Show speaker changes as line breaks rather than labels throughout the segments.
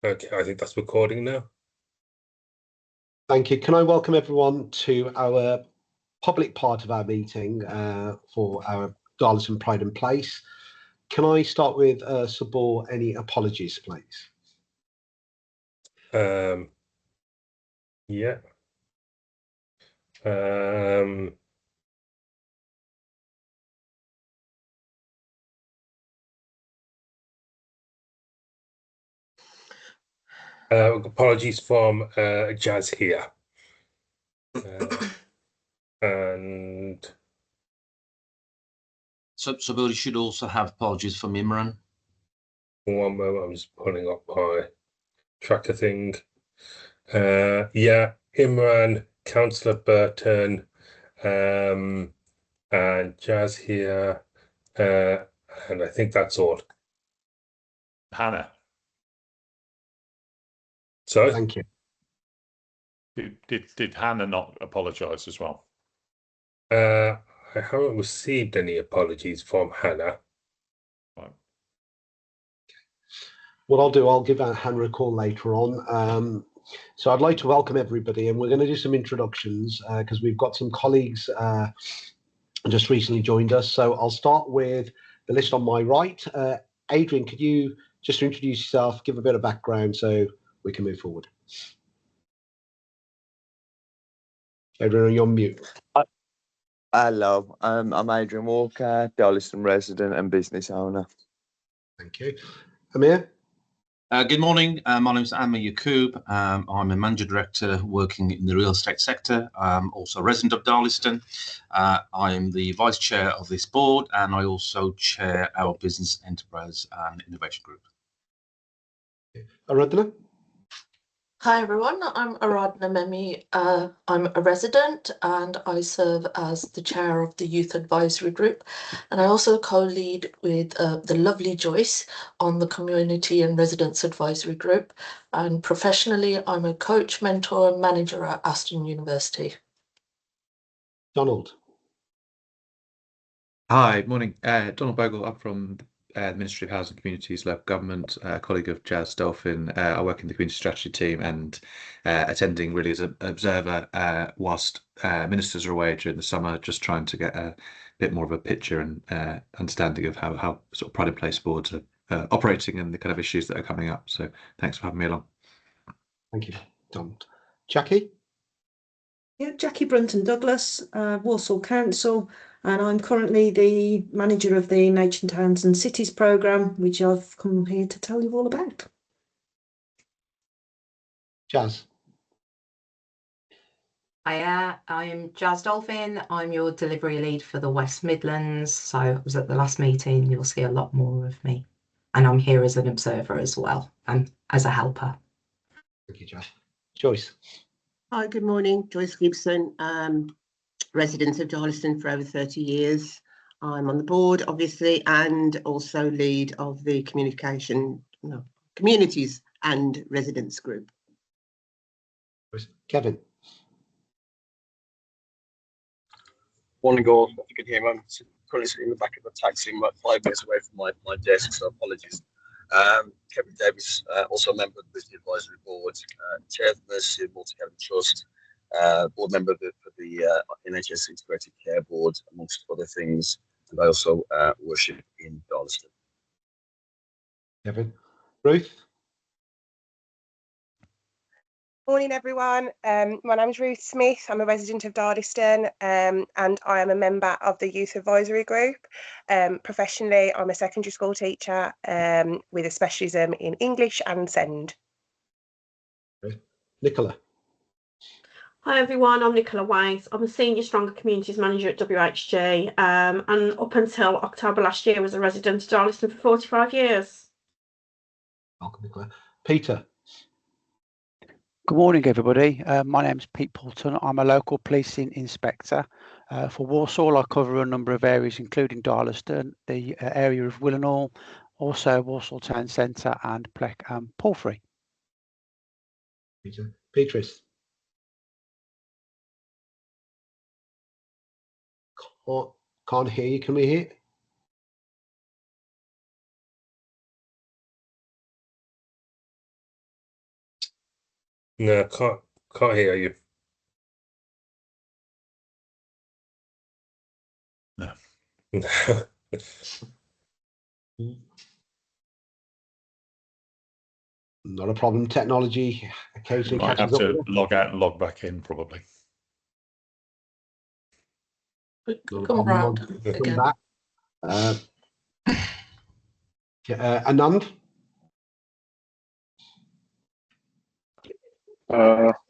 Okay, I think that's recording now.
Thank you. Can I welcome everyone to our public part of our meeting for our Darlaston Pride and Place. Can I start with Sabor, any apologies, please?
Yeah. Apologies from Jazz here. And
So you should also have apologies from Imran.
one moment, I'm just pulling up my tracker thing. Yeah, Imran, Councillor Burton, and Jazz here, and I think that's all.
Hannah.
Sorry?
Thank you.
Did Hannah not apologise as well?
I haven't received any apologies from Hannah.
Right.
What I'll do, I'll give Hannah a call later on. So I'd like to welcome everybody, and we're going to do some introductions because we've got some colleagues just recently joined us. So I'll start with the list on my right. Adrian, could you just introduce yourself, give a bit of background so we can move forward? Adrian, you're on mute.
Hello, I'm Adrian Walker, Darlaston resident and business owner.
Thank you. Amir?
Good morning. My name is Amir Yaqub. I'm a manager director working in the real estate sector. I'm also a resident of Darlaston. I am the vice chair of this board, and I also chair our business enterprise and innovation group.
Aradhana?
Hi everyone, I'm Aradhana Memi. I'm a resident and I serve as the chair of the Youth Advisory Group, and I also co-lead with the lovely Joyce on the Community and Residents Advisory Group. And professionally, I'm a coach, mentor and manager at Aston University.
Donald?
Hi, morning. Donald Bogle. I'm from the Ministry of Housing Communities, Local Government, a colleague of Jazz Dolphin. I work in the Community Strategy team and attending really as an observer whilst ministers are away during the summer, just trying to get a bit more of a picture and understanding of how sort of Pride and Place boards are operating and the kind of issues that are coming up. So thanks for having me along.
Thank you, Donald. Jackie?
Yeah, Jackie Brunton Douglas, Walsall Council, and I'm currently the manager of the Nation Towns and Cities programme, which I've come here to tell you all about.
Jazz?
Hiya, I'm Jazz Dolphin. I'm your delivery lead for the West Midlands. So I was at the last meeting. You'll see a lot more of me. And I'm here as an observer as well, and as a helper.
Thank you, Jazz. Joyce?
Hi, good morning. Joyce Gibson, resident of Darlaston for over 30 years. I'm on the board, obviously, and also lead of the communities and residents group.
Kevin?
Morning, all. If you can hear me, I'm currently sitting in the back of a taxi, about 5 minutes away from my desk, so apologies. Kevin Davis, also a member of the Business Advisory Board, chair of the Mercy Multi-Academy Trust, board member for the NHS Integrated Care Board, amongst other things, and I also worship in Darlaston.
Kevin? Ruth?
Morning everyone, my name is Ruth Smith. I'm a resident of Darlaston and I am a member of the Youth Advisory Group. Professionally, I'm a secondary school teacher with a specialism in English and SEND.
Nicola?
Hi everyone, I'm Nicola White. I'm a Senior Stronger Communities Manager at WHG and up until October last year was a resident of Darlaston for 45 years.
Welcome, Nicola. Peter?
Good morning, everybody. My name is Pete Poulton. I'm a local policing inspector. For Walsall, I cover a number of areas, including Darlaston, the area of Willenhall, also Walsall Town Centre and Pleck and Palfrey.
Peter? Beatrice? Can't hear you. Can we hear?
No, can't hear you.
No.
Not a problem. Technology occasionally
Might have
catches up
to
with us.
log out and log back in, probably.
Not a
Come
problem.
around
We'll come
again.
back. Anand?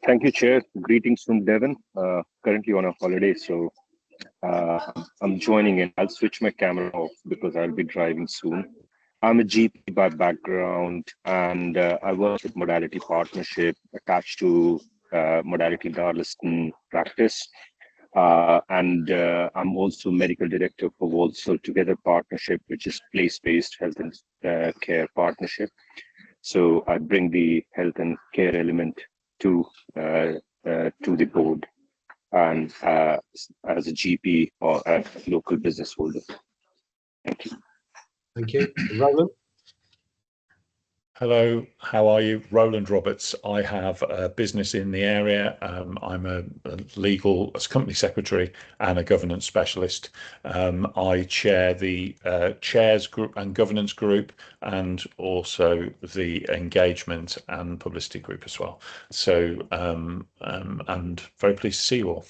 Thank you, Chair. Greetings from Devon. Currently on a holiday, so I'm joining in. I'll switch my camera off because I'll be driving soon. I'm a GP by background, and I work with Modality Partnership attached to Modality Darlaston practice. And I'm also medical director for Walsall Together Partnership, which is place-based health and care partnership. So I bring the health and care element to the board, and as a GP or a local business holder. Thank you.
Thank you. Roland?
Hello, how are you? Roland Roberts. I have a business in the area. I'm a legal company secretary and a governance specialist. I chair the chairs group and governance group, and also the engagement and publicity group as well. So, and very pleased to see you all.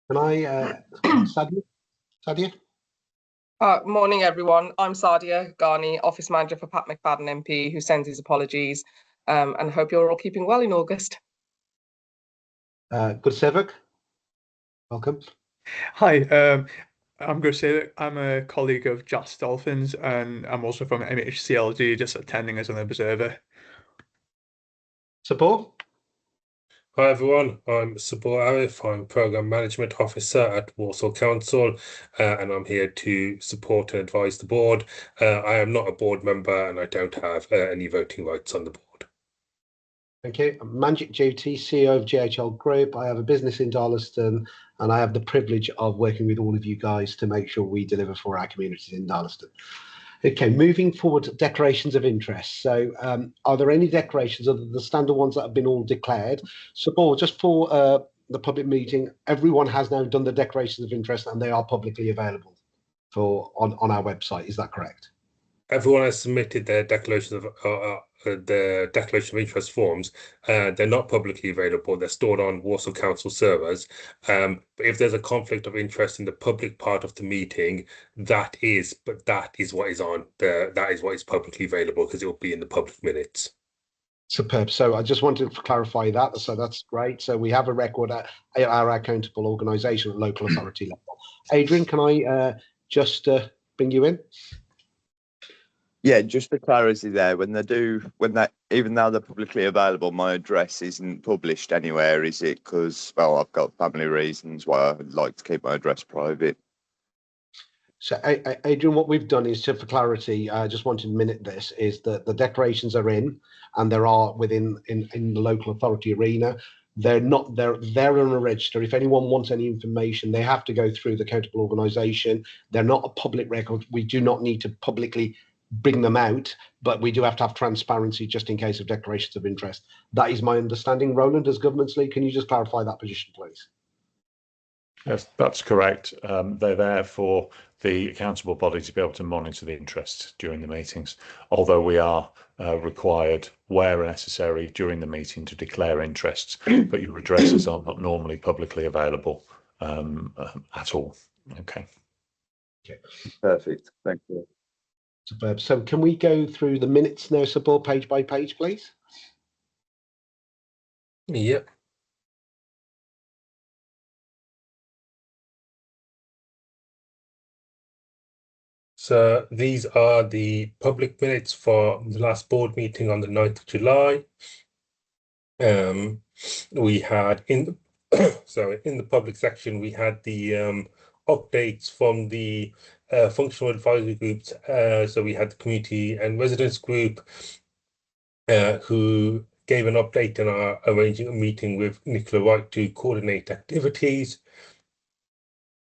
Can I, Sadia?
Morning, everyone. I'm Sadia Ghani, Office Manager for Pat McFadden MP, who sends his apologies, and hope you're all keeping well in August.
Gursevik, welcome.
Hi, I'm Gursevik. I'm a colleague of Jas Dolphins, and I'm also from MHCLG, just attending as an observer.
Support?
Hi everyone, I'm Sabor Arif. I'm Programme Management Officer at Walsall Council, and I'm here to support and advise the board. I am not a board member and I don't have any voting rights on the board.
Thank you. I'm Manjit Jyoti, CEO of JHL Group. I have a business in Darlaston, and I have the privilege of working with all of you guys to make sure we deliver for our communities in Darlaston. Okay, moving forward, declarations of interest. So are there any declarations other than the standard ones that have been all declared? So, just for the public meeting, everyone has now done the declarations of interest and they are publicly available on our website. Is that correct?
Everyone has submitted their declarations of the declaration of interest forms. They're not publicly available. They're stored on Walsall Council servers. But if there's a conflict of interest in the public part of the meeting, that is what is publicly available because it will be in the public minutes.
Superb. So I just wanted to clarify that. So that's great. So we have a record at our accountable organisation at local authority level. Adrian, can I just bring you in?
Yeah, just for clarity there, even though they're publicly available, my address isn't published anywhere, is it? Because, well, I've got family reasons why I'd like to keep my address private.
So, Adrian, what we've done is, for clarity, I just wanted to minute this, is that the declarations are in, and there are within in the local authority arena. They're not, they're on a register. If anyone wants any information, they have to go through the accountable organisation. They're not a public record. We do not need to publicly bring them out, but we do have to have transparency just in case of declarations of interest. That is my understanding. Roland, as Governance Lead, can you just clarify that position, please?
Yes, that's correct. They're there for the accountable body to be able to monitor the interests during the meetings, although we are required, where necessary, during the meeting to declare interests, but your addresses are not normally publicly available at all. Okay.
Perfect. Thank you.
Superb. So can we go through the minutes now, Support, page by page, please?
Yep. So these are the public minutes for the last board meeting on the 9th of July. We had in the public section, we had the updates from the functional advisory groups. So we had the community and residents group who gave an update and are arranging a meeting with Nicola Wright to coordinate activities.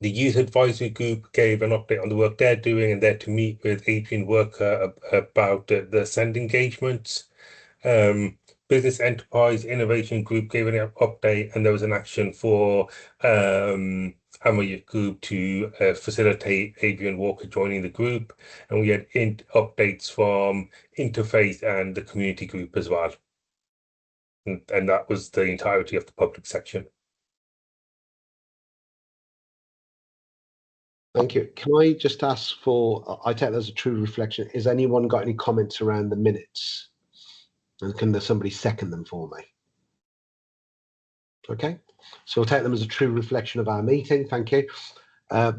The youth advisory group gave an update on the work they're doing, and they're to meet with Adrian Worker about the send engagements. Business Enterprise Innovation Group gave an update, and there was an action for Amma Group to facilitate Adrian Walker joining the group, and we had updates from Interfaith and the community group as well. And that was the entirety of the public section.
Thank you. Can I just ask for, I take that as a true reflection, has anyone got any comments around the minutes? And can somebody second them for me? Okay, so we'll take them as a true reflection of our meeting. Thank you.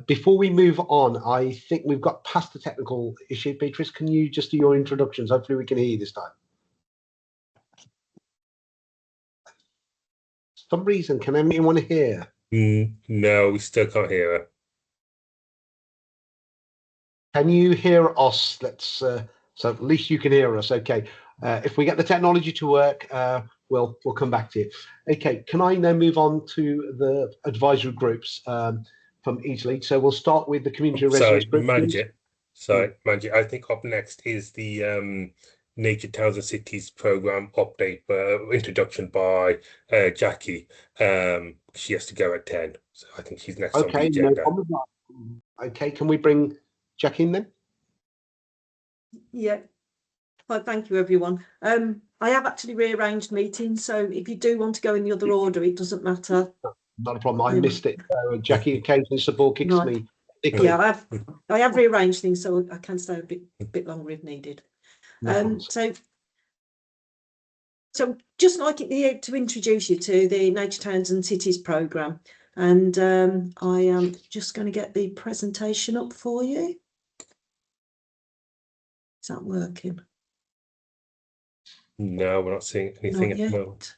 Before we move on, I think we've got past the technical issue. Beatrice, can you just do your introductions? Hopefully we can hear you this time. For some reason, can anyone hear?
No, we still can't hear her.
Can you hear us? Let's so at least you can hear us. Okay. If we get the technology to work, we'll come back to you. Okay. Can I now move on to the advisory groups from each lead? So we'll start with the community residents group.
Manjit, I think up next is the Nature Towns and Cities program update introduction by Jackie. She has to go at 10, so I think she's next on the agenda.
No problem. Okay, can we bring Jackie in then?
Yeah. Well, thank you, everyone. I have actually rearranged meetings, so if you do want to go in the other order, it doesn't matter.
Not a problem. I missed it. Jackie occasionally support kicks me.
Yeah, I have rearranged things, so I can stay a bit longer if needed. So just like it here to introduce you to the Nature Towns and Cities programme, and I am just going to get the presentation up for you. Is that working?
No, we're not seeing anything at the moment.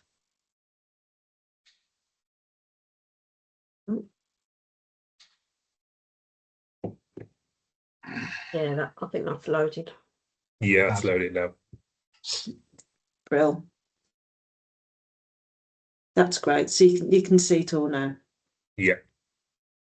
Yeah, I think that's loaded.
Yeah, it's loaded now.
Brill. That's great. So you can see it all now.
Yeah.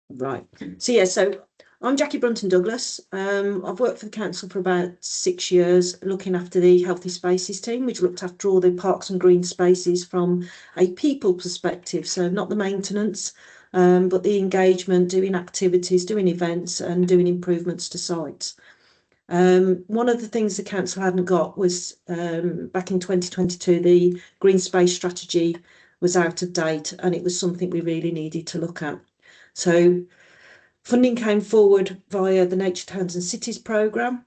Right. So yeah, so I'm Jackie Brunton Douglas. I've worked for the council for about 6 years, looking after the Healthy Spaces team, which looked after all the parks and green spaces from a people perspective. So not the maintenance, but the engagement, doing activities, doing events and doing improvements to sites. One of the things the council hadn't got was back in 2022, the green space strategy was out of date, and it was something we really needed to look at. So funding came forward via the Nature Towns and Cities programme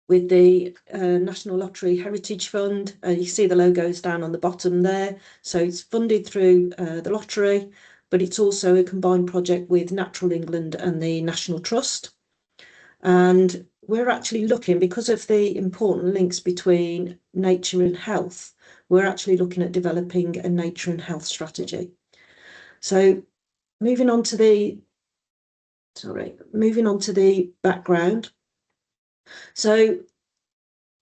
with the National Lottery Heritage Fund. You see the logos down on the bottom there. So it's funded through the lottery, but it's also a combined project with Natural England and the National Trust. And we're actually looking, because of the important links between nature and health, we're actually looking at developing a nature and health strategy. So moving on to the background. So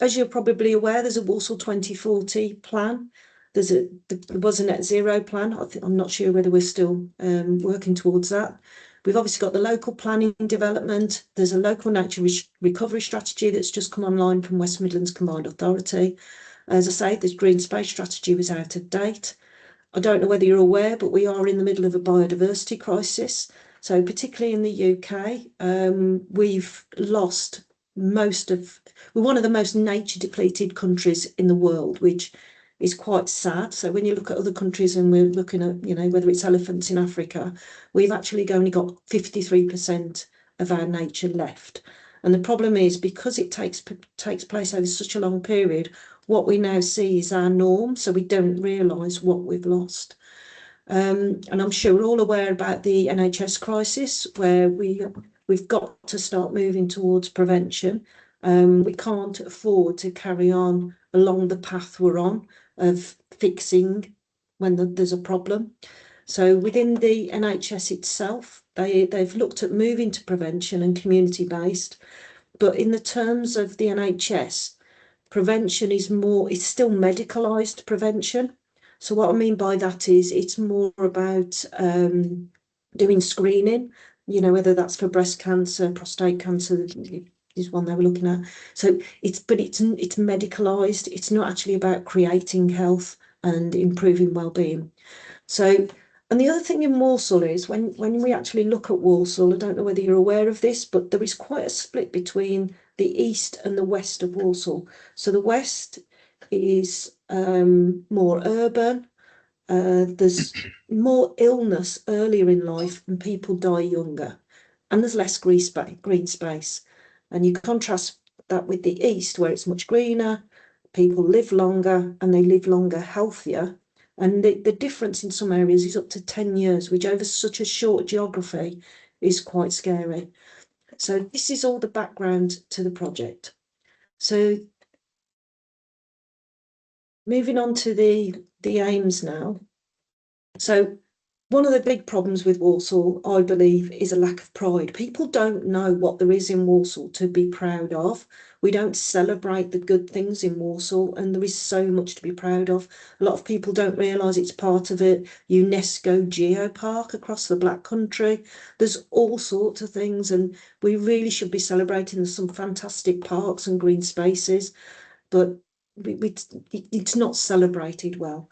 as you're probably aware, there's a Walsall 2040 plan. There was a net zero plan. I'm not sure whether we're still working towards that. We've obviously got the local planning development. There's a local nature recovery strategy that's just come online from West Midlands Combined Authority. As I say, this green space strategy was out of date. I don't know whether you're aware, but we are in the middle of a biodiversity crisis. So particularly in the UK, we've lost we're one of the most nature depleted countries in the world, which is quite sad. So when you look at other countries and we're looking at, whether it's elephants in Africa, we've actually only got 53% of our nature left. And the problem is, because it takes place over such a long period, what we now see is our norm. So we don't realise what we've lost. And I'm sure we're all aware about the NHS crisis, where we've got to start moving towards prevention. We can't afford to carry on along the path we're on of fixing when there's a problem. So within the NHS itself, they've looked at moving to prevention and community-based, but in the terms of the NHS, prevention is still medicalised prevention. So what I mean by that is it's more about doing screening, whether that's for breast cancer, prostate cancer is one they were looking at. So it's medicalised. It's not actually about creating health and improving well-being. So, and the other thing in Walsall is when we actually look at Walsall, I don't know whether you're aware of this, but there is quite a split between the east and the west of Walsall. So the west is more urban. There's more illness earlier in life and people die younger, and there's less green space. And you contrast that with the east, where it's much greener, people live longer and they live longer healthier. And the difference in some areas is up to 10 years, which over such a short geography is quite scary. So this is all the background to the project. So moving on to the aims now. So one of the big problems with Walsall, I believe, is a lack of pride. People don't know what there is in Walsall to be proud of. We don't celebrate the good things in Walsall, and there is so much to be proud of. A lot of people don't realise it's part of a UNESCO geopark across the Black Country. There's all sorts of things, and we really should be celebrating. There's some fantastic parks and green spaces, but it's not celebrated well.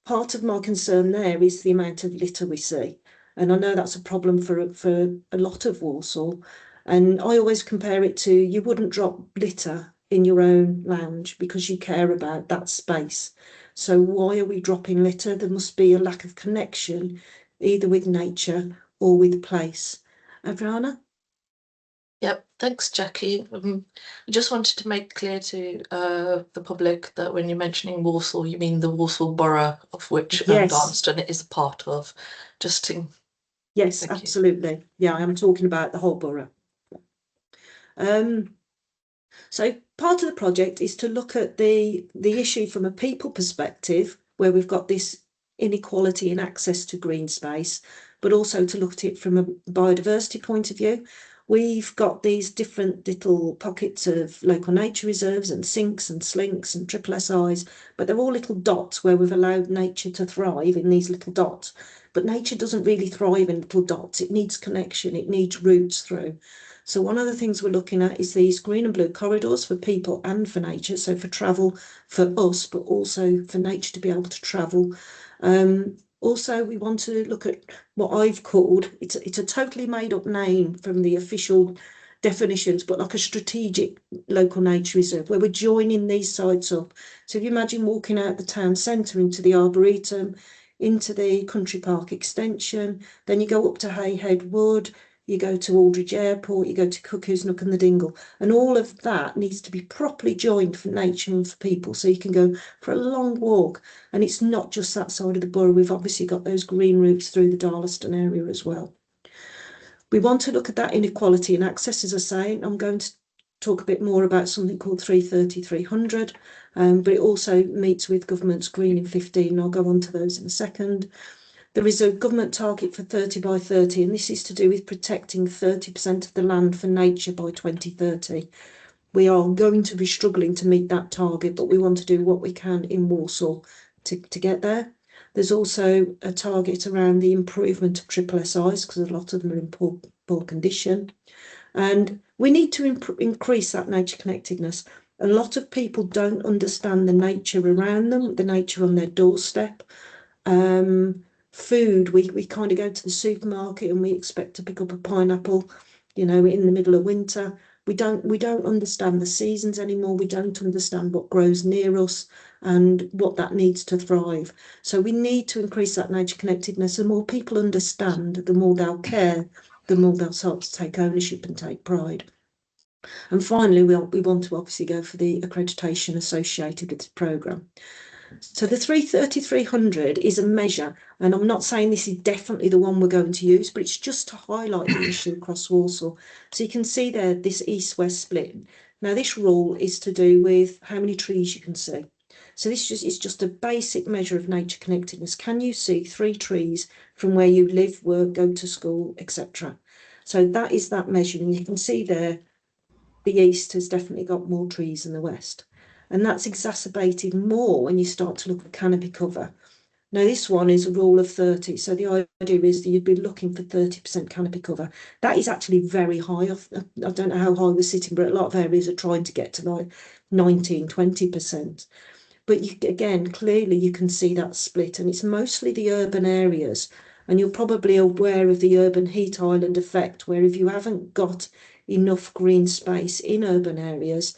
Part of my concern there is the amount of litter we see. And I know that's a problem for a lot of Walsall. And I always compare it to, you wouldn't drop litter in your own lounge because you care about that space. So why are we dropping litter? There must be a lack of connection either with nature or with place. Adriana?
Yep, thanks, Jackie. I just wanted to make clear to the public that when you're mentioning Walsall, you mean the Walsall borough, of which
Yes.
Darlaston is a part of. Just to
Yes,
Thank you.
absolutely. Yeah, I'm talking about the whole borough. So part of the project is to look at the issue from a people perspective, where we've got this inequality in access to green space, but also to look at it from a biodiversity point of view. We've got these different little pockets of local nature reserves and sinks and slinks and triple SIs, but they're all little dots where we've allowed nature to thrive in these little dots. But nature doesn't really thrive in little dots. It needs connection. It needs roots through. So one of the things we're looking at is these green and blue corridors for people and for nature. So for travel for us, but also for nature to be able to travel. Also, we want to look at what I've called, it's a totally made up name from the official definitions, but like a strategic local nature reserve, where we're joining these sites up. So if you imagine walking out the town centre into the Arboretum, into the Country Park extension, then you go up to Hayhead Wood, you go to Aldridge Airport, you go to Cuckoo's Nook and the Dingle, and all of that needs to be properly joined for nature and for people, so you can go for a long walk. And it's not just that side of the borough, we've obviously got those green routes through the Darlaston area as well. We want to look at that inequality in access, as I say. I'm going to talk a bit more about something called 330-300, but it also meets with government's Green in 15, I'll go on to those in a second. There is a government target for 30 by 30, and this is to do with protecting 30% of the land for nature by 2030. We are going to be struggling to meet that target, but we want to do what we can in Walsall to get there. There's also a target around the improvement of triple SIs, because a lot of them are in poor condition. And we need to increase that nature connectedness. A lot of people don't understand the nature around them, the nature on their doorstep. Food, we kind of go to the supermarket and we expect to pick up a pineapple, you know, in the middle of winter. We don't understand the seasons anymore. We don't understand what grows near us and what that needs to thrive. So we need to increase that nature connectedness. The more people understand, the more they'll care, the more they'll start to take ownership and take pride. And finally, we want to obviously go for the accreditation associated with this programme. So the 330-300 is a measure, and I'm not saying this is definitely the one we're going to use, but it's just to highlight the issue across Walsall. So you can see there this east-west split. Now this rule is to do with how many trees you can see. So this is just a basic measure of nature connectedness. Can you see 3 trees from where you live, work, go to school, etc.? So that is that measure, and you can see there the east has definitely got more trees than the west. And that's exacerbated more when you start to look at canopy cover. Now, this one is a rule of 30. So the idea is that you'd be looking for 30% canopy cover. That is actually very high. I don't know how high we're sitting, but a lot of areas are trying to get to like 19, 20%. But again, clearly you can see that split, and it's mostly the urban areas. And you're probably aware of the urban heat island effect, where if you haven't got enough green space in urban areas,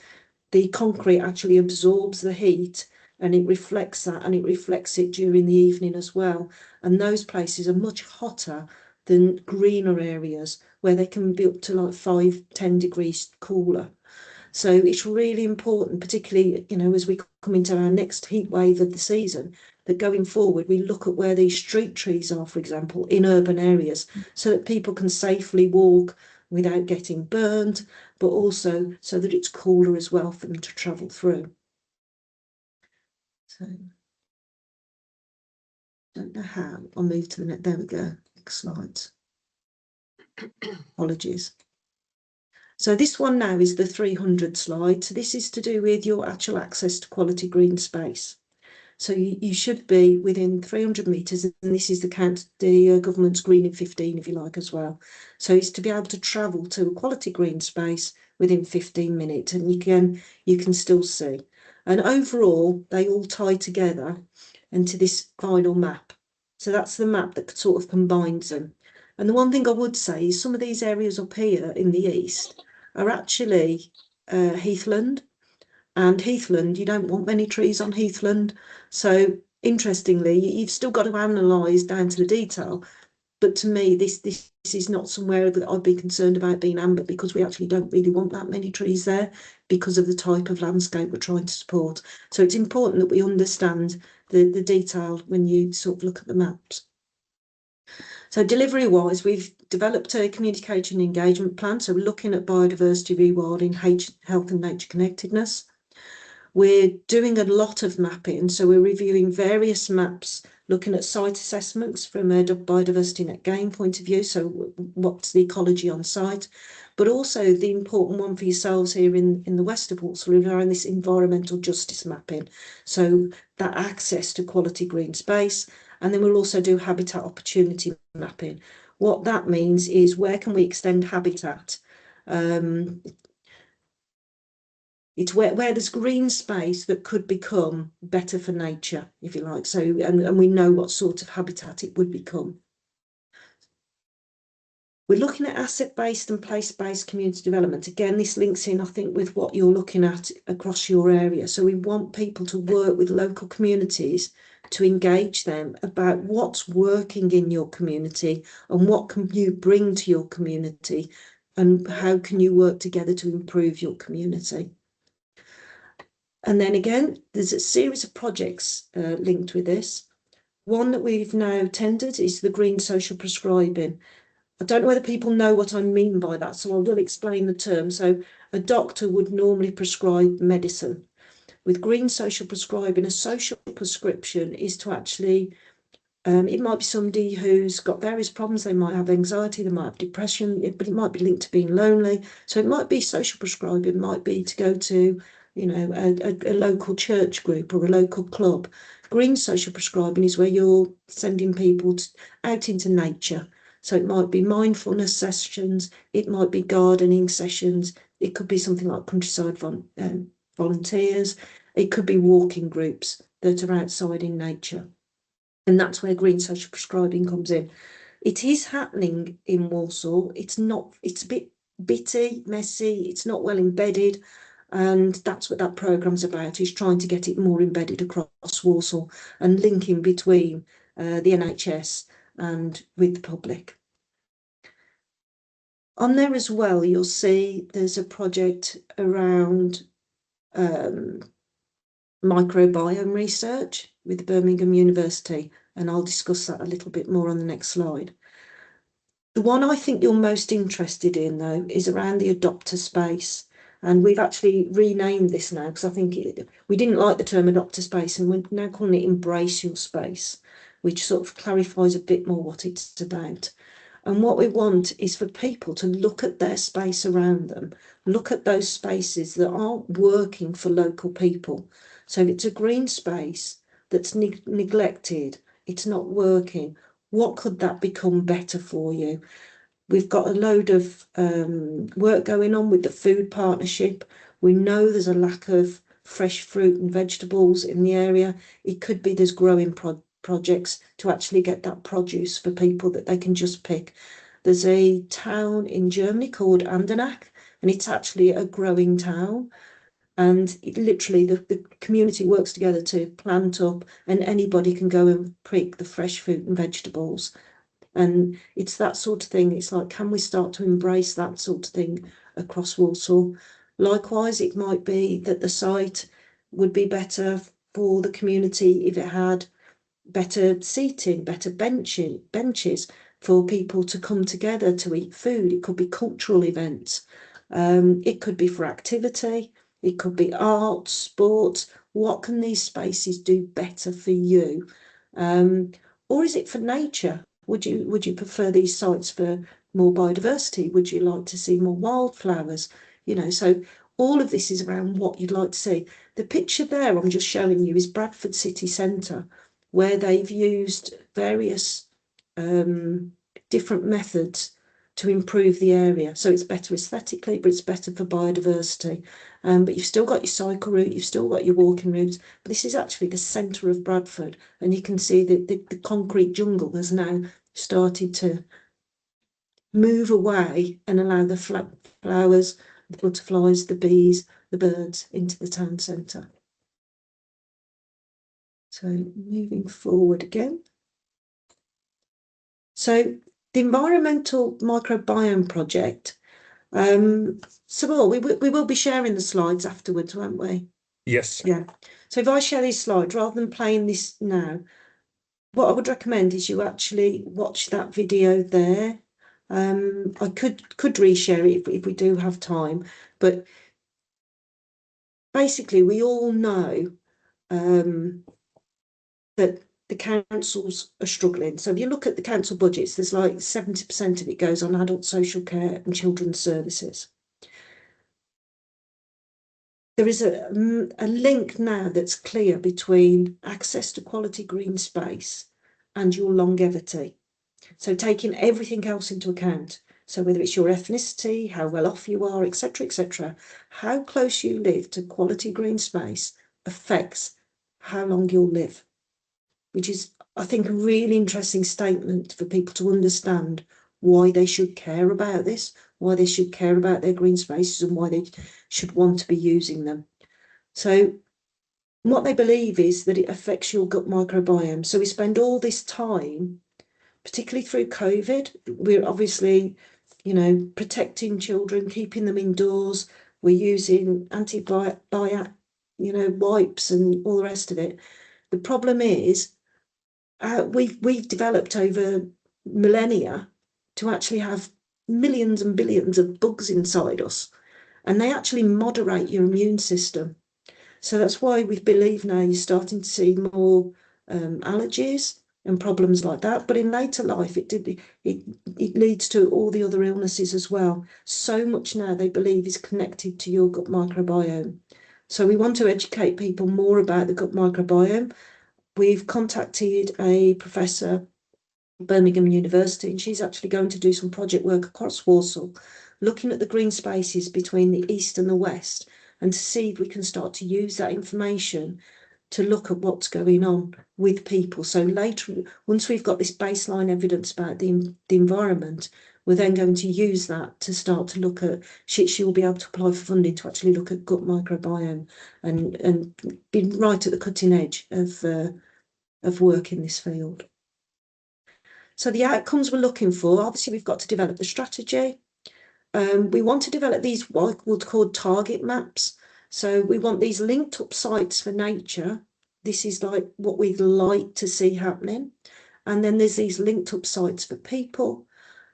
the concrete actually absorbs the heat and it reflects that, and it reflects it during the evening as well. And those places are much hotter than greener areas where they can be up to like 5-10 degrees cooler. So it's really important, particularly, you know, as we come into our next heat wave of the season, that going forward, we look at where these street trees are, for example, in urban areas, so that people can safely walk without getting burned, but also so that it's cooler as well for them to travel through. So, don't know how. I'll move to the next. There we go. Next slide. Apologies. So this one now is the 300 slide. So this is to do with your actual access to quality green space. So you should be within 300 metres, and this is the government's Green in 15, if you like, as well. So it's to be able to travel to a quality green space within 15 minutes, and you can still see. And overall, they all tie together into this final map. So that's the map that sort of combines them. And the one thing I would say is some of these areas up here in the east are actually heathland. And heathland, you don't want many trees on heathland. So interestingly, you've still got to analyse down to the detail. But to me, this is not somewhere that I'd be concerned about being amber, because we actually don't really want that many trees there because of the type of landscape we're trying to support. So it's important that we understand the detail when you sort of look at the maps. So delivery-wise, we've developed a communication engagement plan. So we're looking at biodiversity rewilding, health and nature connectedness. We're doing a lot of mapping. So we're reviewing various maps, looking at site assessments from a biodiversity net gain point of view. So what's the ecology on site? But also the important one for yourselves here in the west of Walsall around this environmental justice mapping. So that access to quality green space. And then we'll also do habitat opportunity mapping. What that means is where can we extend habitat? It's where there's green space that could become better for nature, if you like. So, and we know what sort of habitat it would become. We're looking at asset-based and place-based community development. Again, this links in, I think, with what you're looking at across your area. So we want people to work with local communities to engage them about what's working in your community and what can you bring to your community and how can you work together to improve your community. And then again, there's a series of projects linked with this. One that we've now tendered is the green social prescribing. I don't know whether people know what I mean by that, so I will explain the term. So a doctor would normally prescribe medicine. With green social prescribing, a social prescription is to actually, it might be somebody who's got various problems. They might have anxiety, they might have depression, but it might be linked to being lonely. So it might be social prescribing, it might be to go to, you know, a local church group or a local club. Green social prescribing is where you're sending people out into nature. So it might be mindfulness sessions, it might be gardening sessions, it could be something like countryside volunteers, it could be walking groups that are outside in nature. And that's where green social prescribing comes in. It is happening in Walsall. It's a bit bitty, messy, it's not well embedded. And that's what that programme's about, is trying to get it more embedded across Walsall and linking between the NHS and with the public. On there as well, you'll see there's a project around microbiome research with Birmingham University, and I'll discuss that a little bit more on the next slide. The one I think you're most interested in, though, is around the adopter space. And we've actually renamed this now because I think we didn't like the term adopter space, and we're now calling it embrace your space, which sort of clarifies a bit more what it's about. And what we want is for people to look at their space around them, look at those spaces that aren't working for local people. So if it's a green space that's neglected, it's not working, what could that become better for you? We've got a load of work going on with the food partnership. We know there's a lack of fresh fruit and vegetables in the area. It could be there's growing projects to actually get that produce for people that they can just pick. There's a town in Germany called Andernach, and it's actually a growing town. And literally the community works together to plant up, and anybody can go and pick the fresh fruit and vegetables. And it's that sort of thing. It's like, can we start to embrace that sort of thing across Walsall? Likewise, it might be that the site would be better for the community if it had better seating, better benches for people to come together to eat food. It could be cultural events. It could be for activity. It could be art, sports. What can these spaces do better for you? Or is it for nature? Would you prefer these sites for more biodiversity? Would you like to see more wildflowers? You know, so all of this is around what you'd like to see. The picture there I'm just showing you is Bradford City Centre, where they've used various different methods to improve the area. So it's better aesthetically, but it's better for biodiversity. But you've still got your cycle route, you've still got your walking routes, but this is actually the centre of Bradford, and you can see that the concrete jungle has now started to move away and allow the flowers, the butterflies, the bees, the birds into the town centre. So moving forward again. So the environmental microbiome project. So we will be sharing the slides afterwards, won't we?
Yes.
Yeah. So if I share these slides, rather than playing this now, what I would recommend is you actually watch that video there. I could reshare it if we do have time, but basically we all know that the councils are struggling. So if you look at the council budgets, there's like 70% of it goes on adult social care and children's services. There is a link now that's clear between access to quality green space and your longevity. So taking everything else into account. So whether it's your ethnicity, how well off you are, etc., how close you live to quality green space affects how long you'll live, which is, I think, a really interesting statement for people to understand why they should care about this, why they should care about their green spaces, and why they should want to be using them. So what they believe is that it affects your gut microbiome. So we spend all this time, particularly through COVID, we're obviously, you know, protecting children, keeping them indoors. We're using antibiotic, you know, wipes and all the rest of it. The problem is we've developed over millennia to actually have millions and billions of bugs inside us, and they actually moderate your immune system. So that's why we believe now you're starting to see more allergies and problems like that. But in later life, it leads to all the other illnesses as well. So much now they believe is connected to your gut microbiome. So we want to educate people more about the gut microbiome. We've contacted a professor at Birmingham University, and she's actually going to do some project work across Walsall, looking at the green spaces between the east and the west, and to see if we can start to use that information to look at what's going on with people. So later, once we've got this baseline evidence about the environment, we're then going to use that to start to look at, she will be able to apply for funding to actually look at gut microbiome and be right at the cutting edge of work in this field. So the outcomes we're looking for, obviously we've got to develop the strategy. We want to develop these what we'll call target maps. So we want these linked up sites for nature. This is like what we'd like to see happening. And then there's these linked up sites for people.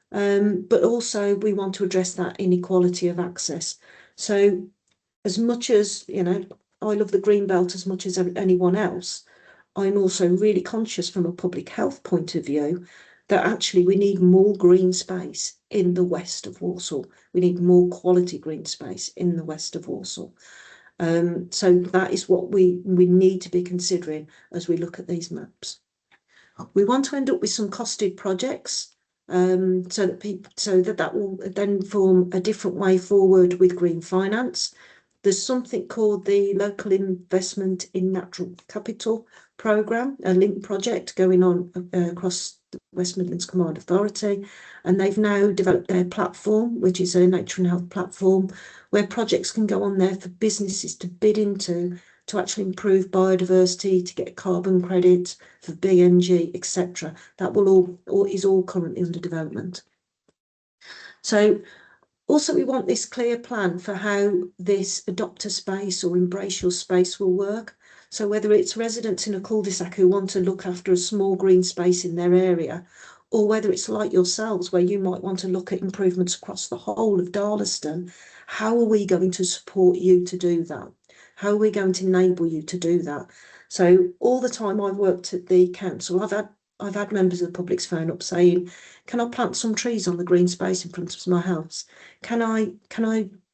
But also we want to address that inequality of access. So as much as, you know, I love the green belt as much as anyone else, I'm also really conscious from a public health point of view that actually we need more green space in the west of Walsall. We need more quality green space in the west of Walsall. So that is what we need to be considering as we look at these maps. We want to end up with some costed projects so that will then form a different way forward with green finance. There's something called the Local Investment in Natural Capital Programme, a link project going on across the West Midlands Combined Authority, and they've now developed their platform, which is a nature and health platform, where projects can go on there for businesses to bid into to actually improve biodiversity, to get carbon credits for BNG, etc. That will is all currently under development. So also we want this clear plan for how this adopt a space or embrace your space will work. So whether it's residents in a cul-de-sac who want to look after a small green space in their area, or whether it's like yourselves where you might want to look at improvements across the whole of Darlaston, how are we going to support you to do that? How are we going to enable you to do that? So all the time I've worked at the council, I've had members of the public's phone up saying, can I plant some trees on the green space in front of my house? Can I,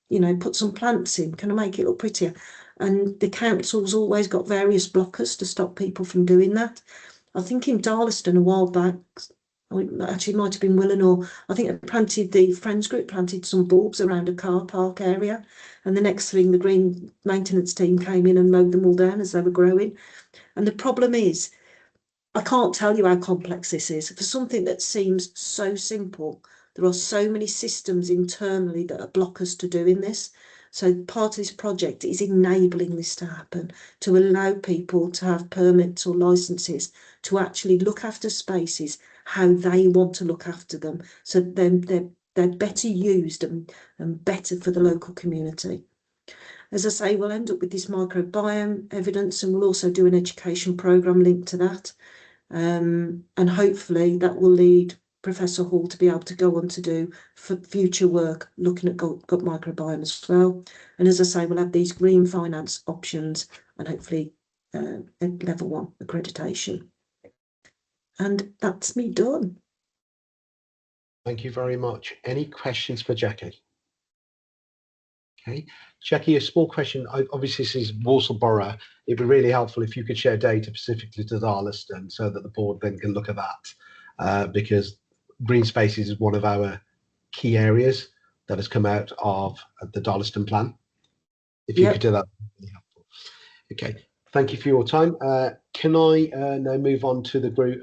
you know, put some plants in? Can I make it look prettier? And the council's always got various blockers to stop people from doing that. I think in Darlaston a while back, actually it might have been Willenor, I think the Friends group planted some bulbs around a car park area, and the next thing the green maintenance team came in and mowed them all down as they were growing. And the problem is, I can't tell you how complex this is. For something that seems so simple, there are so many systems internally that are blockers to doing this. So part of this project is enabling this to happen, to allow people to have permits or licenses to actually look after spaces how they want to look after them. So they're better used and better for the local community. As I say, we'll end up with this microbiome evidence, and we'll also do an education programme linked to that. And hopefully that will lead Professor Hall to be able to go on to do future work looking at gut microbiome as well. And as I say, we'll have these green finance options and hopefully level 1 accreditation. And that's me done.
Thank you very much. Any questions for Jackie? Okay, Jackie, a small question. Obviously, this is Walsall Borough. It'd be really helpful if you could share data specifically to Darlaston so that the board then can look at that, because green spaces is one of our key areas that has come out of the Darlaston plan. If you could do that, really helpful. Okay, thank you for your time. Can I now move on to the group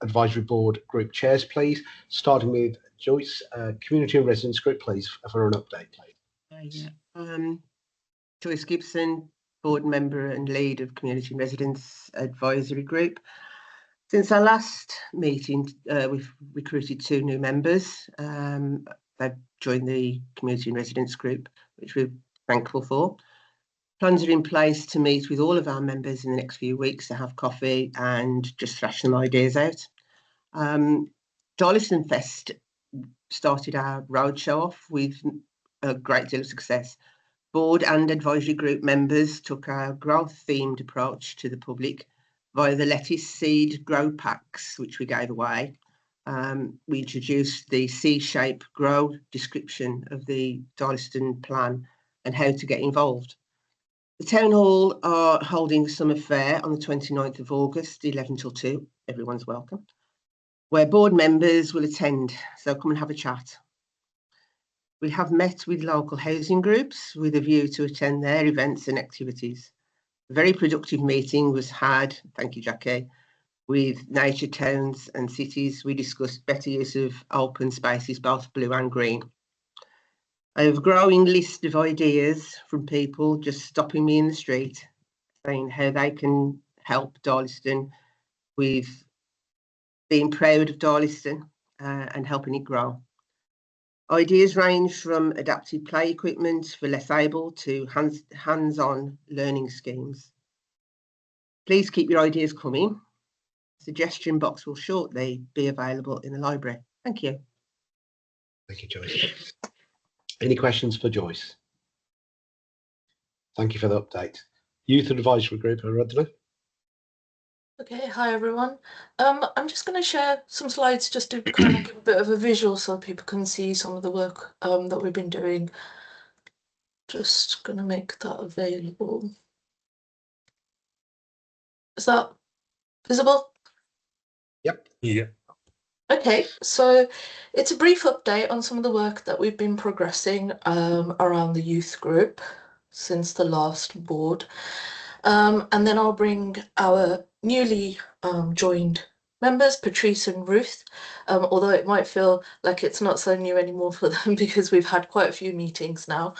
advisory board group chairs, please? Starting with Joyce, community and residents group, please, for an update, please.
Joyce Gibson, board member and lead of Community and Residents Advisory Group. Since our last meeting, we've recruited 2 new members. They've joined the Community and Residents Group, which we're thankful for. Plans are in place to meet with all of our members in the next few weeks to have coffee and just thrash some ideas out. Darlaston Fest started our roadshow off with a great deal of success. Board and advisory group members took our growth themed approach to the public via the lettuce seed grow packs, which we gave away. We introduced the C-shape grow description of the Darlaston plan and how to get involved. The Town Hall are holding the summer fair on the 29th of August, 11 till 2. Everyone's welcome. Where board members will attend, so come and have a chat. We have met with local housing groups with a view to attend their events and activities. A very productive meeting was had, thank you Jackie, with nature towns and cities. We discussed better use of open spaces, both blue and green. I have a growing list of ideas from people just stopping me in the street, saying how they can help Darlaston with being proud of Darlaston and helping it grow. Ideas range from adaptive play equipment for less able to hands-on learning schemes. Please keep your ideas coming. Suggestion box will shortly be available in the library. Thank you.
Thank you, Joyce. Any questions for Joyce? Thank you for the update. Youth Advisory Group, Aradna.
Okay, hi everyone. I'm just going to share some slides just to kind of give a bit of a visual so people can see some of the work that we've been doing. Just going to make that available. Is that visible?
Yep.
Yeah.
Okay, so it's a brief update on some of the work that we've been progressing around the youth group. since the last board. And then I'll bring our newly joined members, Patrice and Ruth, although it might feel like it's not so new anymore for them because we've had quite a few meetings now.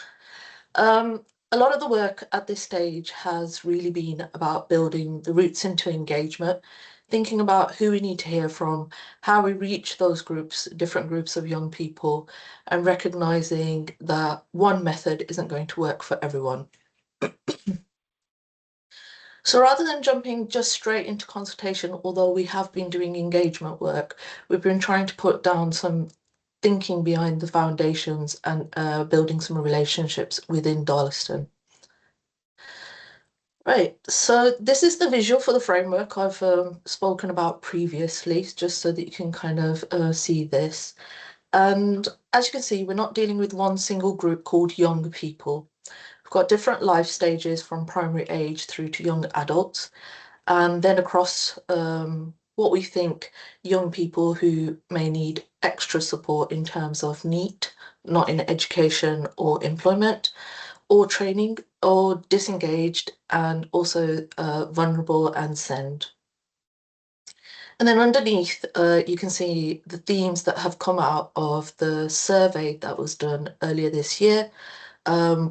A lot of the work at this stage has really been about building the roots into engagement, thinking about who we need to hear from, how we reach those groups, different groups of young people, and recognizing that one method isn't going to work for everyone. So rather than jumping just straight into consultation, although we have been doing engagement work, we've been trying to put down some thinking behind the foundations and building some relationships within Darlaston. Right, so this is the visual for the framework I've spoken about previously, just so that you can kind of see this. And as you can see, we're not dealing with one single group called young people. We've got different life stages from primary age through to young adults, and then across what we think young people who may need extra support in terms of NEET, not in education or employment, or training, or disengaged, and also vulnerable and SEND. And then underneath, you can see the themes that have come out of the survey that was done earlier this year.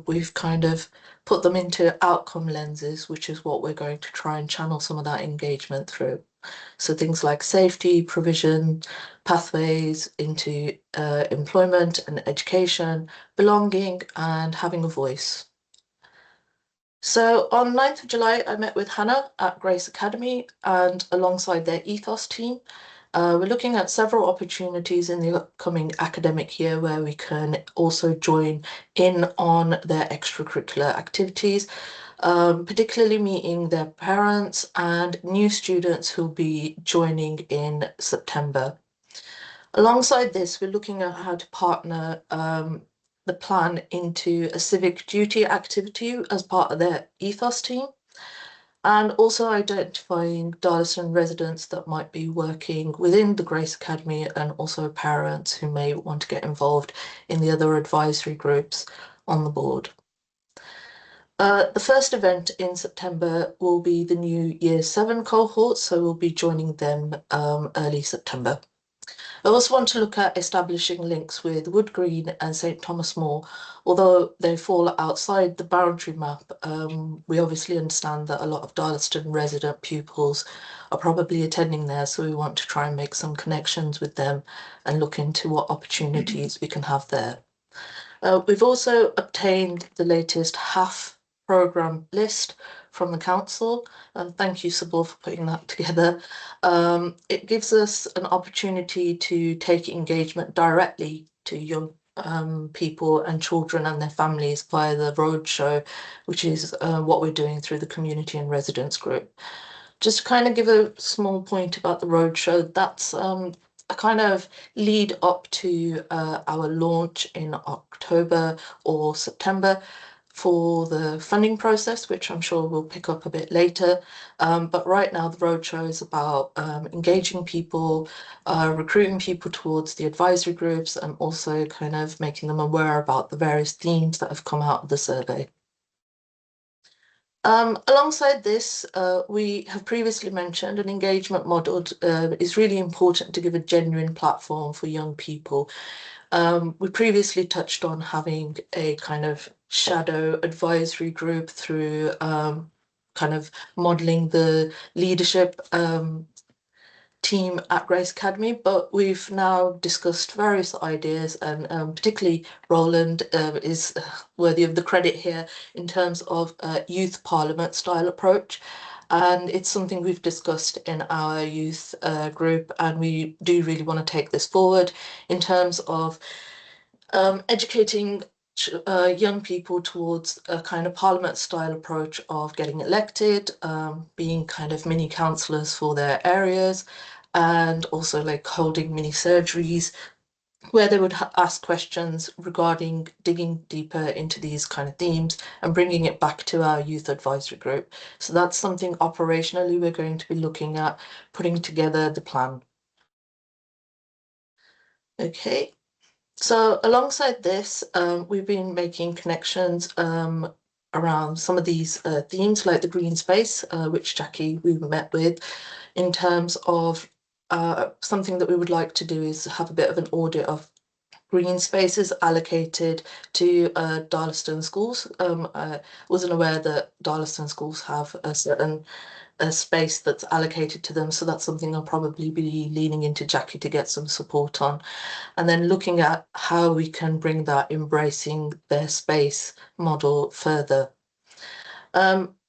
We've kind of put them into outcome lenses, which is what we're going to try and channel some of that engagement through. So things like safety, provision, pathways into employment and education, belonging, and having a voice. So on 9th of July, I met with Hannah at Grace Academy, and alongside their ethos team, we're looking at several opportunities in the upcoming academic year where we can also join in on their extracurricular activities, particularly meeting their parents and new students who'll be joining in September. Alongside this, we're looking at how to partner the plan into a civic duty activity as part of their ethos team, and also identifying Darlaston residents that might be working within the Grace Academy and also parents who may want to get involved in the other advisory groups on the board. The first event in September will be the new Year 7 cohort, so we'll be joining them early September. I also want to look at establishing links with Wood Green and St Thomas More. Although they fall outside the boundary map, we obviously understand that a lot of Darlaston resident pupils are probably attending there, so we want to try and make some connections with them and look into what opportunities we can have there. We've also obtained the latest HAF programme list from the council. Thank you, Sybil, for putting that together. It gives us an opportunity to take engagement directly to young people and children and their families via the roadshow, which is what we're doing through the community and residents group. Just to kind of give a small point about the roadshow, that's a kind of lead up to our launch in October or September for the funding process, which I'm sure we'll pick up a bit later. But right now, the roadshow is about engaging people, recruiting people towards the advisory groups, and also kind of making them aware about the various themes that have come out of the survey. Alongside this, we have previously mentioned an engagement model is really important to give a genuine platform for young people. We previously touched on having a kind of shadow advisory group through kind of modelling the leadership team at Grace Academy, but we've now discussed various ideas, and particularly Roland is worthy of the credit here in terms of youth parliament style approach. And it's something we've discussed in our youth group, and we do really want to take this forward in terms of educating young people towards a kind of parliament style approach of getting elected, being kind of mini councillors for their areas, and also like holding mini surgeries where they would ask questions regarding digging deeper into these kind of themes and bringing it back to our youth advisory group. So that's something operationally we're going to be looking at putting together the plan. Okay. So alongside this, we've been making connections around some of these themes, like the green space, which Jackie we met with, in terms of something that we would like to do is have a bit of an audit of green spaces allocated to Darlaston schools. I wasn't aware that Darlaston schools have a certain space that's allocated to them, so that's something I'll probably be leaning into Jackie to get some support on. And then looking at how we can bring that embracing their space model further.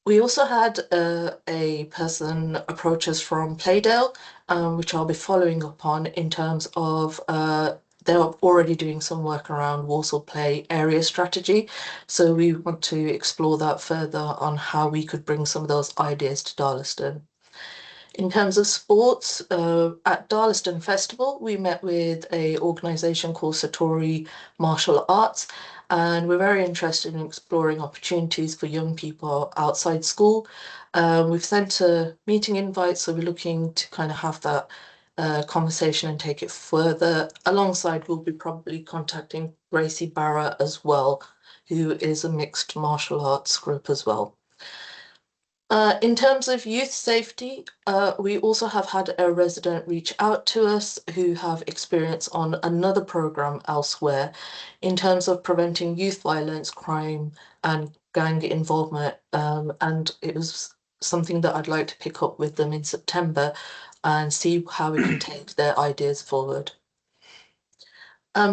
We also had a person approach us from Playdale, which I'll be following up on in terms of they're already doing some work around Walsall Play area strategy. So we want to explore that further on how we could bring some of those ideas to Darlaston. In terms of sports, at Darlaston Festival, we met with an organisation called Satori Martial Arts, and we're very interested in exploring opportunities for young people outside school. We've sent a meeting invite, so we're looking to kind of have that conversation and take it further. Alongside, we'll be probably contacting Gracie Barra as well, who is a mixed martial arts group as well. In terms of youth safety, we also have had a resident reach out to us who have experience on another programme elsewhere in terms of preventing youth violence, crime and gang involvement. And it was something that I'd like to pick up with them in September and see how we can take their ideas forward.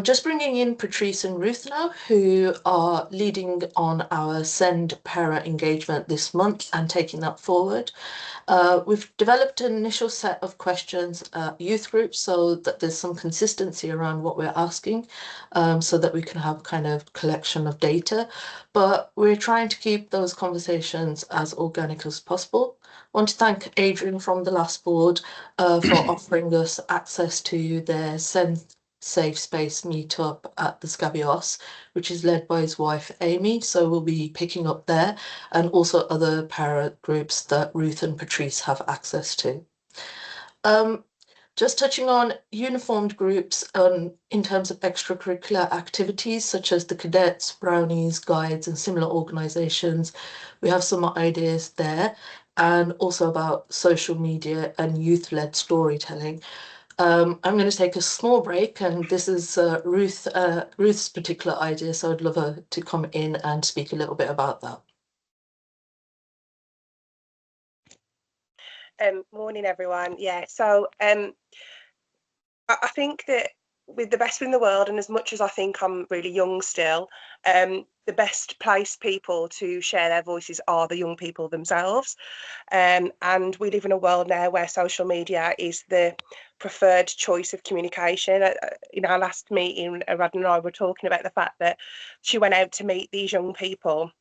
Just bringing in Patrice and Ruth now, who are leading on our Send Parent engagement this month and taking that forward. We've developed an initial set of questions at youth groups so that there's some consistency around what we're asking, so that we can have kind of collection of data. But we're trying to keep those conversations as organic as possible. I want to thank Adrian from the last board for offering us access to their Send Safe Space meetup at the Scabios, which is led by his wife Amy, so we'll be picking up there, and also other parent groups that Ruth and Patrice have access to. Just touching on uniformed groups in terms of extracurricular activities such as the cadets, brownies, guides and similar organisations, we have some ideas there, and also about social media and youth-led storytelling. I'm going to take a small break, and this is Ruth's particular idea, so I'd love her to come in and speak a little bit about that.
Morning, everyone. Yeah, so I think that with the best in the world, and as much as I think I'm really young still, the best placed people to share their voices are the young people themselves. And we live in a world now where social media is the preferred choice of communication. In our last meeting, Arad and I were talking about the fact that she went out to meet these young people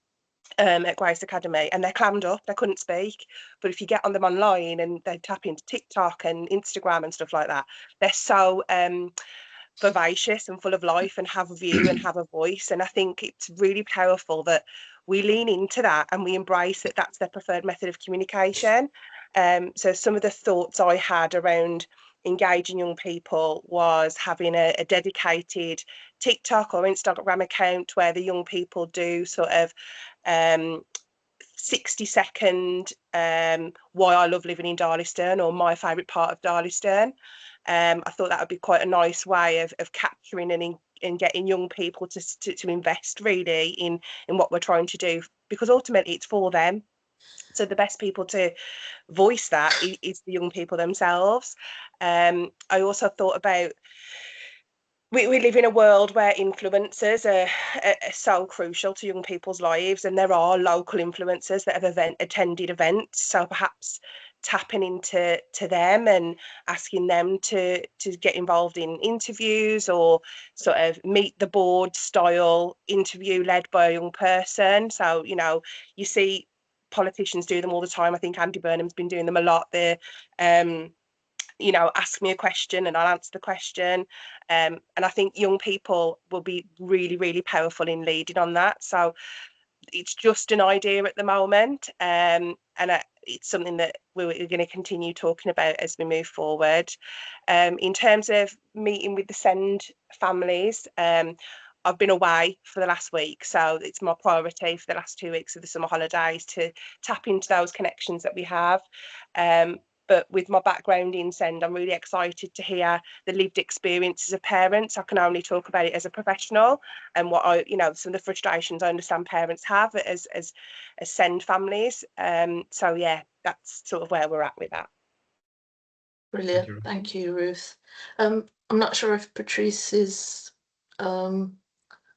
at Grace Academy, and they're clammed up, they couldn't speak. But if you get on them online and they tap into TikTok and Instagram and stuff like that, they're so vivacious and full of life and have a view and have a voice. And I think it's really powerful that we lean into that and we embrace that that's their preferred method of communication. So some of the thoughts I had around engaging young people was having a dedicated TikTok or Instagram account where the young people do sort of 60-second why I love living in Darlaston or my favourite part of Darlaston. I thought that would be quite a nice way of capturing and getting young people to invest really in what we're trying to do, because ultimately it's for them. So the best people to voice that is the young people themselves. I also thought about we live in a world where influencers are so crucial to young people's lives, and there are local influencers that have attended events. So perhaps tapping into them and asking them to get involved in interviews or sort of meet the board style interview led by a young person. So, you know, you see politicians do them all the time. I think Andy Burnham's been doing them a lot. They're you know, ask me a question and I'll answer the question. And I think young people will be really, really powerful in leading on that. So it's just an idea at the moment. And it's something that we're going to continue talking about as we move forward. In terms of meeting with the SEND families, I've been away for the last week, so it's my priority for the last 2 weeks of the summer holidays to tap into those connections that we have. But with my background in SEND, I'm really excited to hear the lived experiences of parents. I can only talk about it as a professional, and what some of the frustrations I understand parents have as SEND families. So yeah, that's sort of where we're at with that.
Brilliant. Thank you, Ruth. I'm not sure if Patrice's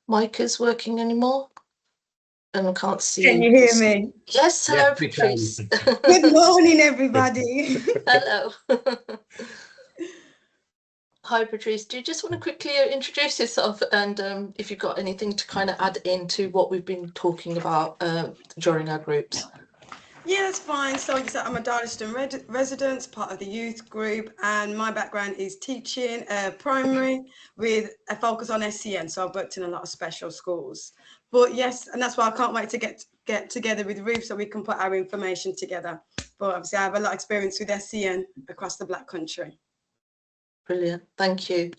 mic is working anymore. And I can't see.
Can you hear me?
Yes, hello, Patrice.
Good morning, everybody.
Hello. Hi, Patrice. Do you just want to quickly introduce yourself, and if you've got anything to kind of add into what we've been talking about during our groups?
Yeah, that's fine. So I'm a Darlaston resident, part of the youth group, and my background is teaching primary with a focus on SEN. So I've worked in a lot of special schools. But yes, and that's why I can't wait to get together with Ruth so we can put our information together. But obviously I have a lot of experience with SEN across the Black Country.
Brilliant, thank you.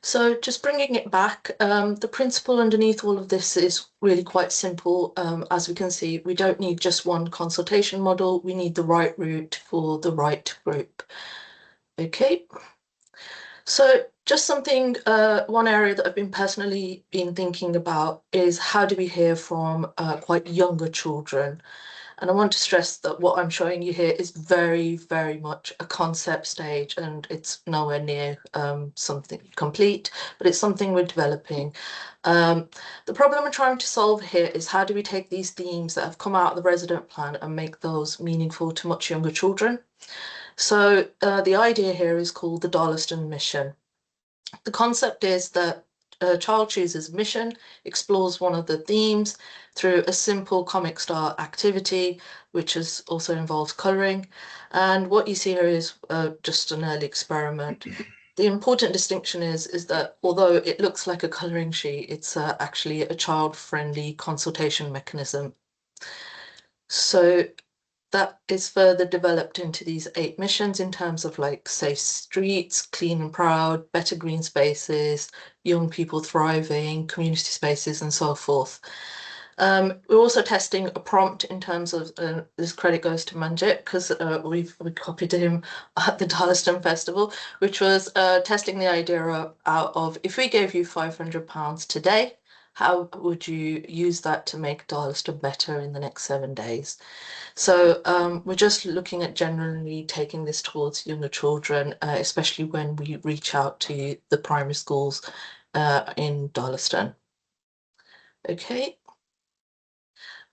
So just bringing it back, the principle underneath all of this is really quite simple. As we can see, we don't need just one consultation model, we need the right route for the right group. Okay. So just something, one area that I've been personally thinking about is how do we hear from quite younger children? And I want to stress that what I'm showing you here is very, very much a concept stage, and it's nowhere near something complete, but it's something we're developing. The problem we're trying to solve here is how do we take these themes that have come out of the resident plan and make those meaningful to much younger children? So the idea here is called the Darlaston mission. The concept is that a child chooses a mission, explores one of the themes through a simple comic style activity, which also involves colouring. And what you see here is just an early experiment. The important distinction is that although it looks like a colouring sheet, it's actually a child-friendly consultation mechanism. So that is further developed into these 8 missions in terms of like safe streets, clean and proud, better green spaces, young people thriving, community spaces, and so forth. We're also testing a prompt in terms of, this credit goes to Manjit because we copied him at the Darlaston Festival, which was testing the idea out of if we gave you £500 today, how would you use that to make Darlaston better in the next 7 days? So we're just looking at generally taking this towards younger children, especially when we reach out to the primary schools in Darlaston. Okay.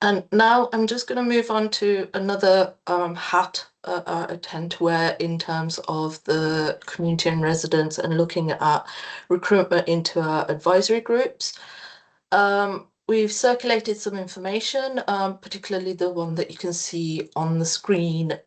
And now I'm just going to move on to another hat I tend to wear in terms of the community and residents and looking at recruitment into our advisory groups. We've circulated some information, particularly the one that you can see on the screen,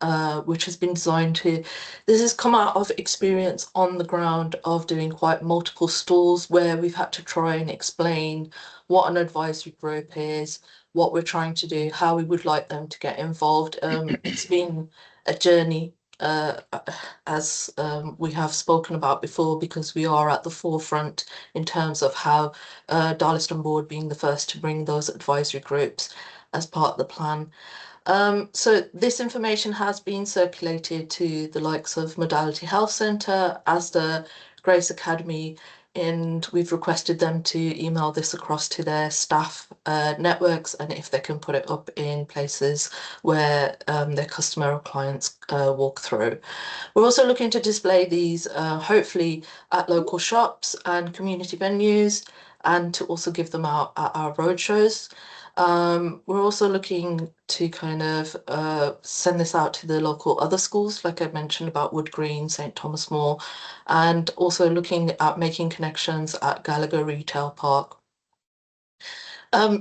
which has been designed to, this has come out of experience on the ground of doing quite multiple stalls where we've had to try and explain what an advisory group is, what we're trying to do, how we would like them to get involved. It's been a journey, as we have spoken about before, because we are at the forefront in terms of how Darlaston Board being the first to bring those advisory groups as part of the plan. So this information has been circulated to the likes of Modality Health Centre, ASDA, Grace Academy, and we've requested them to email this across to their staff networks, and if they can put it up in places where their customer or clients walk through. We're also looking to display these hopefully at local shops and community venues, and to also give them out at our roadshows. We're also looking to kind of send this out to the local other schools, like I mentioned about Wood Green, St Thomas More, and also looking at making connections at Gallagher Retail Park.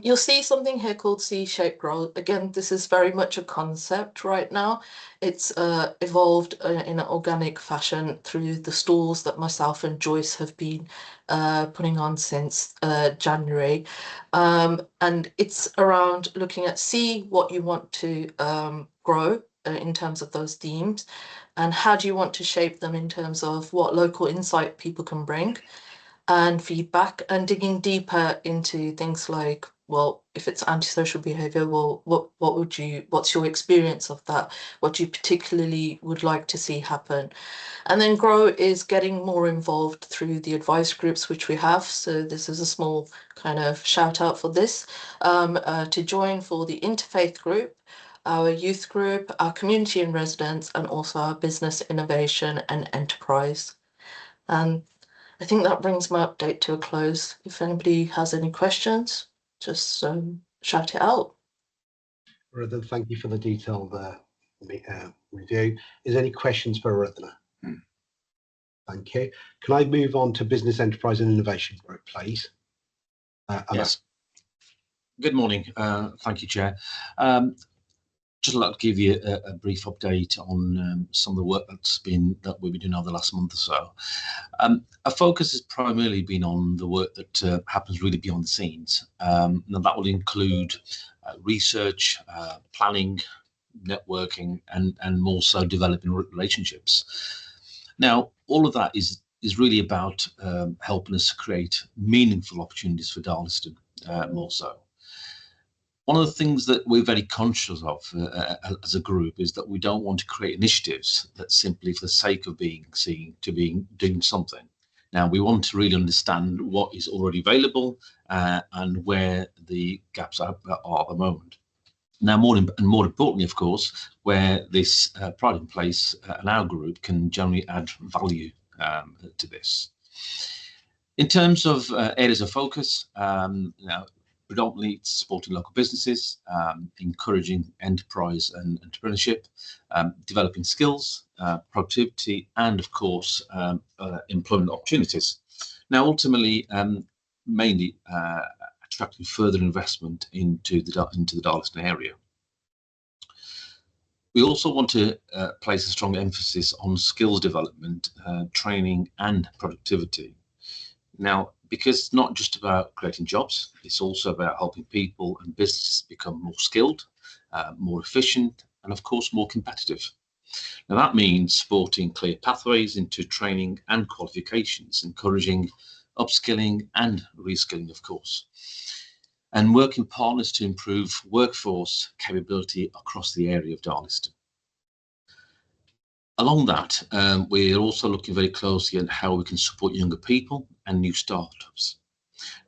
You'll see something here called C-shaped growth. Again, this is very much a concept right now. It's evolved in an organic fashion through the stalls that myself and Joyce have been putting on since January. And it's around looking at what you want to grow in terms of those themes, and how do you want to shape them in terms of what local insight people can bring. and feedback, and digging deeper into things like, well, if it's antisocial behaviour, well, what's your experience of that? What you particularly would like to see happen? And then Grow is getting more involved through the advice groups which we have. So this is a small kind of shout out for this, to join for the interfaith group, our youth group, our community and residents, and also our business innovation and enterprise. I think that brings my update to a close. If anybody has any questions, just shout it out.
Aradhana, thank you for the detailed review. Is there any questions for Aradhana? Thank you. Can I move on to Business Enterprise and Innovation Group, please?
Yes. Good morning. Thank you, Chair. Just like to give you a brief update on some of the work that we've been doing over the last month or so. Our focus has primarily been on the work that happens really beyond the scenes. And that will include research, planning, networking, and more so developing relationships. Now, all of that is really about helping us create meaningful opportunities for Darlaston, more so. One of the things that we're very conscious of as a group is that we don't want to create initiatives that simply for the sake of being seen to doing something. Now, we want to really understand what is already available and where the gaps are at the moment. Now, more importantly, of course, where this Pride in Place and our group can generally add value to this. In terms of areas of focus, now, predominantly supporting local businesses, encouraging enterprise and entrepreneurship, developing skills, productivity, and of course, employment opportunities. Now, ultimately, mainly attracting further investment into the Darlaston area. We also want to place a strong emphasis on skills development, training, and productivity. Now, because it's not just about creating jobs, it's also about helping people and businesses become more skilled, more efficient, and of course, more competitive. Now, that means supporting clear pathways into training and qualifications, encouraging upskilling and reskilling, of course, and working partners to improve workforce capability across the area of Darlaston. Along that, we're also looking very closely at how we can support younger people and new startups.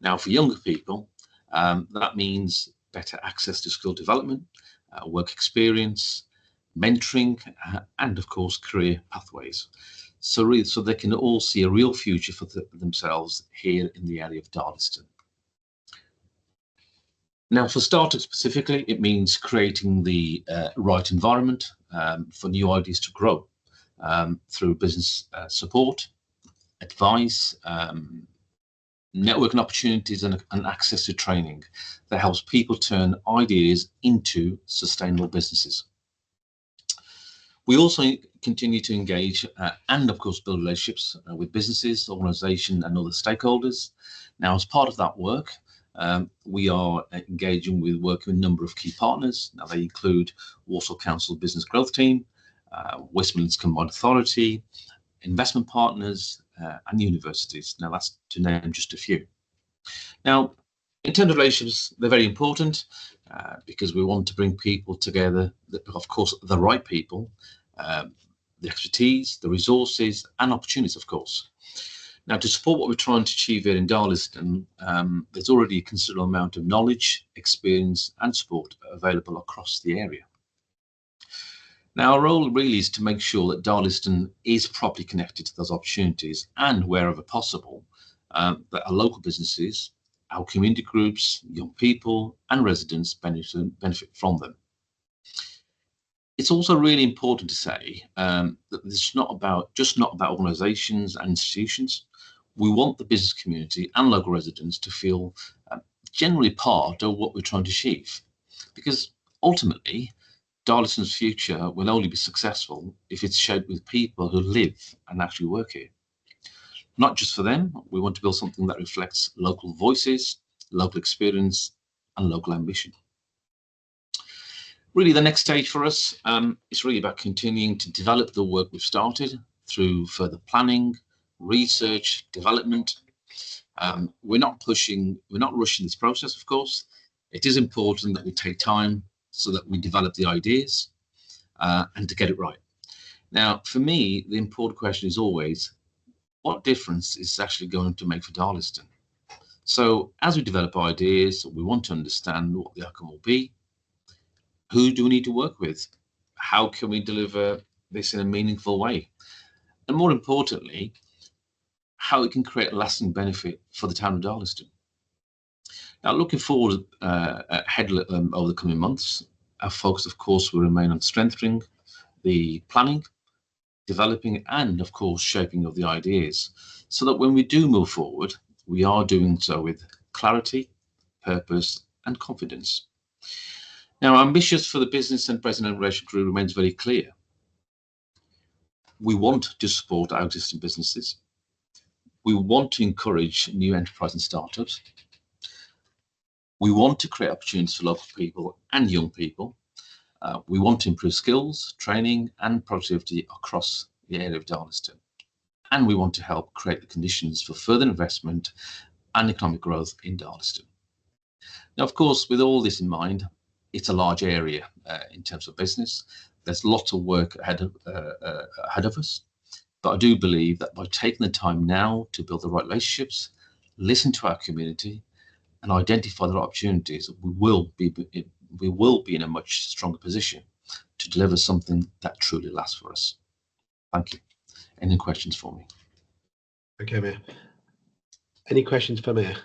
Now, for younger people, that means better access to skill development, work experience, mentoring, and of course, career pathways. So they can all see a real future for themselves here in the area of Darlaston. Now, for startups specifically, it means creating the right environment for new ideas to grow through business support, advice, networking opportunities, and access to training that helps people turn ideas into sustainable businesses. We also continue to engage and, of course, build relationships with businesses, organisations, and other stakeholders. Now, as part of that work, we are engaging with working with a number of key partners. Now, they include Walsall Council Business Growth Team, West Midlands Combined Authority, investment partners, and universities. Now, that's to name just a few. Now, in terms of relationships, they're very important because we want to bring people together, of course, the right people, the expertise, the resources, and opportunities, of course. Now, to support what we're trying to achieve here in Darlaston, there's already a considerable amount of knowledge, experience, and support available across the area. Now, our role really is to make sure that Darlaston is properly connected to those opportunities and, wherever possible, that our local businesses, our community groups, young people, and residents benefit from them. It's also really important to say that it's not about organisations and institutions. We want the business community and local residents to feel generally part of what we're trying to achieve, because ultimately, Darlaston's future will only be successful if it's shaped with people who live and actually work here. Not just for them, we want to build something that reflects local voices, local experience, and local ambition. Really, the next stage for us is really about continuing to develop the work we've started through further planning, research, development, We're not rushing this process, of course. It is important that we take time so that we develop the ideas and to get it right. Now, for me, the important question is always, what difference is actually going to make for Darlaston? So as we develop ideas, we want to understand what the outcome will be. Who do we need to work with? How can we deliver this in a meaningful way? And more importantly, how it can create a lasting benefit for the town of Darlaston. Now, looking forward ahead over the coming months, our focus, of course, will remain on strengthening the planning, developing, and, of course, shaping of the ideas, so that when we do move forward, we are doing so with clarity, purpose, and confidence. Now, our ambitions for the business and resident relation group remains very clear. We want to support our existing businesses. We want to encourage new enterprise and startups. We want to create opportunities for local people and young people. We want to improve skills, training, and productivity across the area of Darlaston. And we want to help create the conditions for further investment and economic growth in Darlaston. Now, of course, with all this in mind, it's a large area in terms of business. There's lots of work ahead of us. But I do believe that by taking the time now to build the right relationships, listen to our community, and identify the right opportunities, we will be in a much stronger position to deliver something that truly lasts for us. Thank you. Any questions for me?
Okay, Mayor. Any questions for Mayor?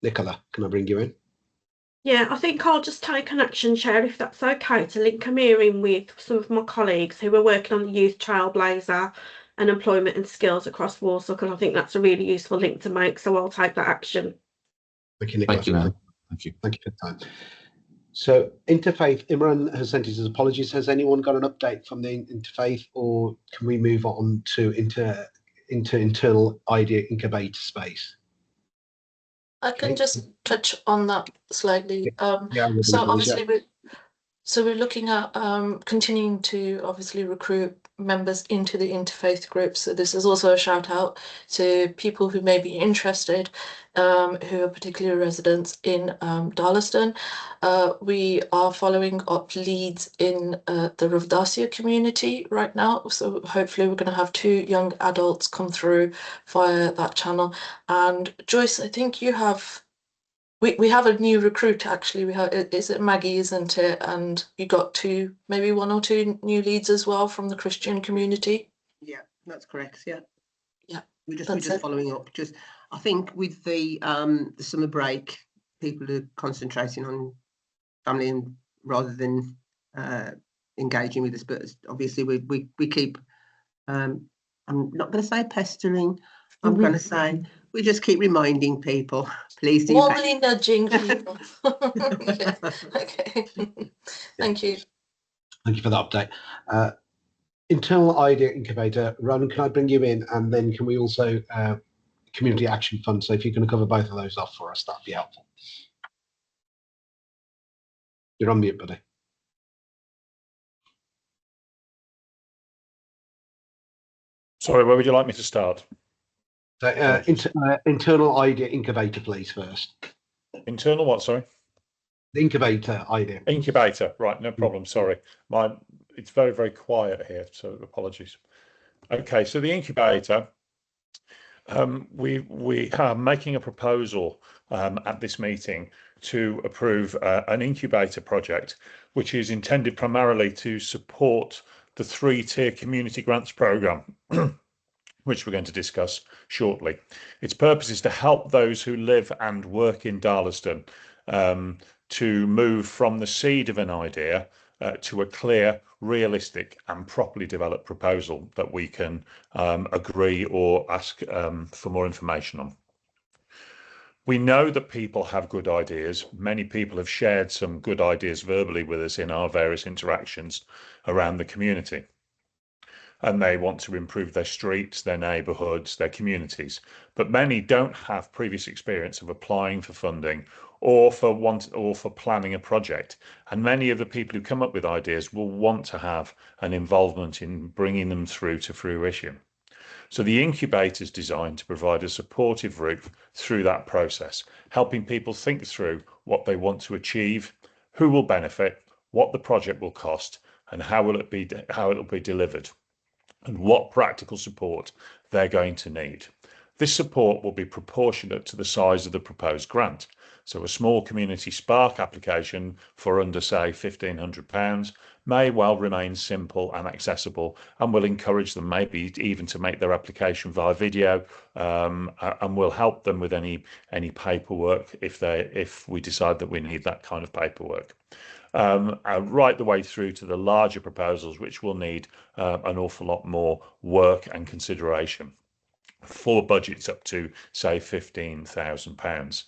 Nicola, can I bring you in?
Yeah, I think I'll just take an action, Chair, if that's okay, to link Amir in with some of my colleagues who are working on the Youth Trailblazer and employment and skills across Walsall, because I think that's a really useful link to make, so I'll take that action.
Thank you, Nicola.
Thank you, ma'am. Thank you.
Thank you for the time. So, Interfaith, Imran has sent his apologies. Has anyone got an update from the Interfaith, or can we move on to internal idea incubator space?
I can just touch on that slightly.
Yeah,
So obviously we're looking at continuing to obviously recruit members into the interfaith group. So this is also a shout out to people who may be interested, who are particularly residents in Darlaston. We are following up leads in the Ravdasia community right now. So hopefully we're going to have 2 young adults come through via that channel. And Joyce, I think you have. We have a new recruit actually. We have, is it Maggie, isn't it? And you got 2, maybe 1 or 2 new leads as well from the Christian community.
Yeah, that's correct. Yeah.
Yeah.
We're just following up. Just I think with the summer break, people are concentrating on family and rather than engaging with us. But obviously we keep. I'm not going to say pestering. I'm going to say we just keep reminding people, please do.
Warmly nudging people. Yeah. Okay. Thank you.
Thank you for that update. Internal idea incubator, Ronan, can I bring you in? And then can we also community action fund? So if you can cover both of those off for us, that'd be helpful. You're on mute, buddy.
Sorry, where would you like me to start?
So, internal idea incubator, please, first.
Internal what, sorry?
The incubator idea.
Incubator, right, no problem, sorry. It's very, very quiet here, so apologies. Okay, so the incubator, we are making a proposal at this meeting to approve an incubator project, which is intended primarily to support the 3-tier community grants programme, which we're going to discuss shortly. Its purpose is to help those who live and work in Darlaston to move from the seed of an idea to a clear, realistic and properly developed proposal that we can agree or ask for more information on. We know that people have good ideas. Many people have shared some good ideas verbally with us in our various interactions around the community. And they want to improve their streets, their neighbourhoods, their communities. But many don't have previous experience of applying for funding or for planning a project. And many of the people who come up with ideas will want to have an involvement in bringing them through to fruition. So the incubator is designed to provide a supportive route through that process, helping people think through what they want to achieve, who will benefit, what the project will cost, and how it will be delivered, and what practical support they're going to need. This support will be proportionate to the size of the proposed grant. So a small community spark application for under, say, £1,500 may well remain simple and accessible, and will encourage them maybe even to make their application via video, and will help them with any paperwork if we decide that we need that kind of paperwork. Right the way through to the larger proposals, which will need an awful lot more work and consideration, for budgets up to, say, £15,000.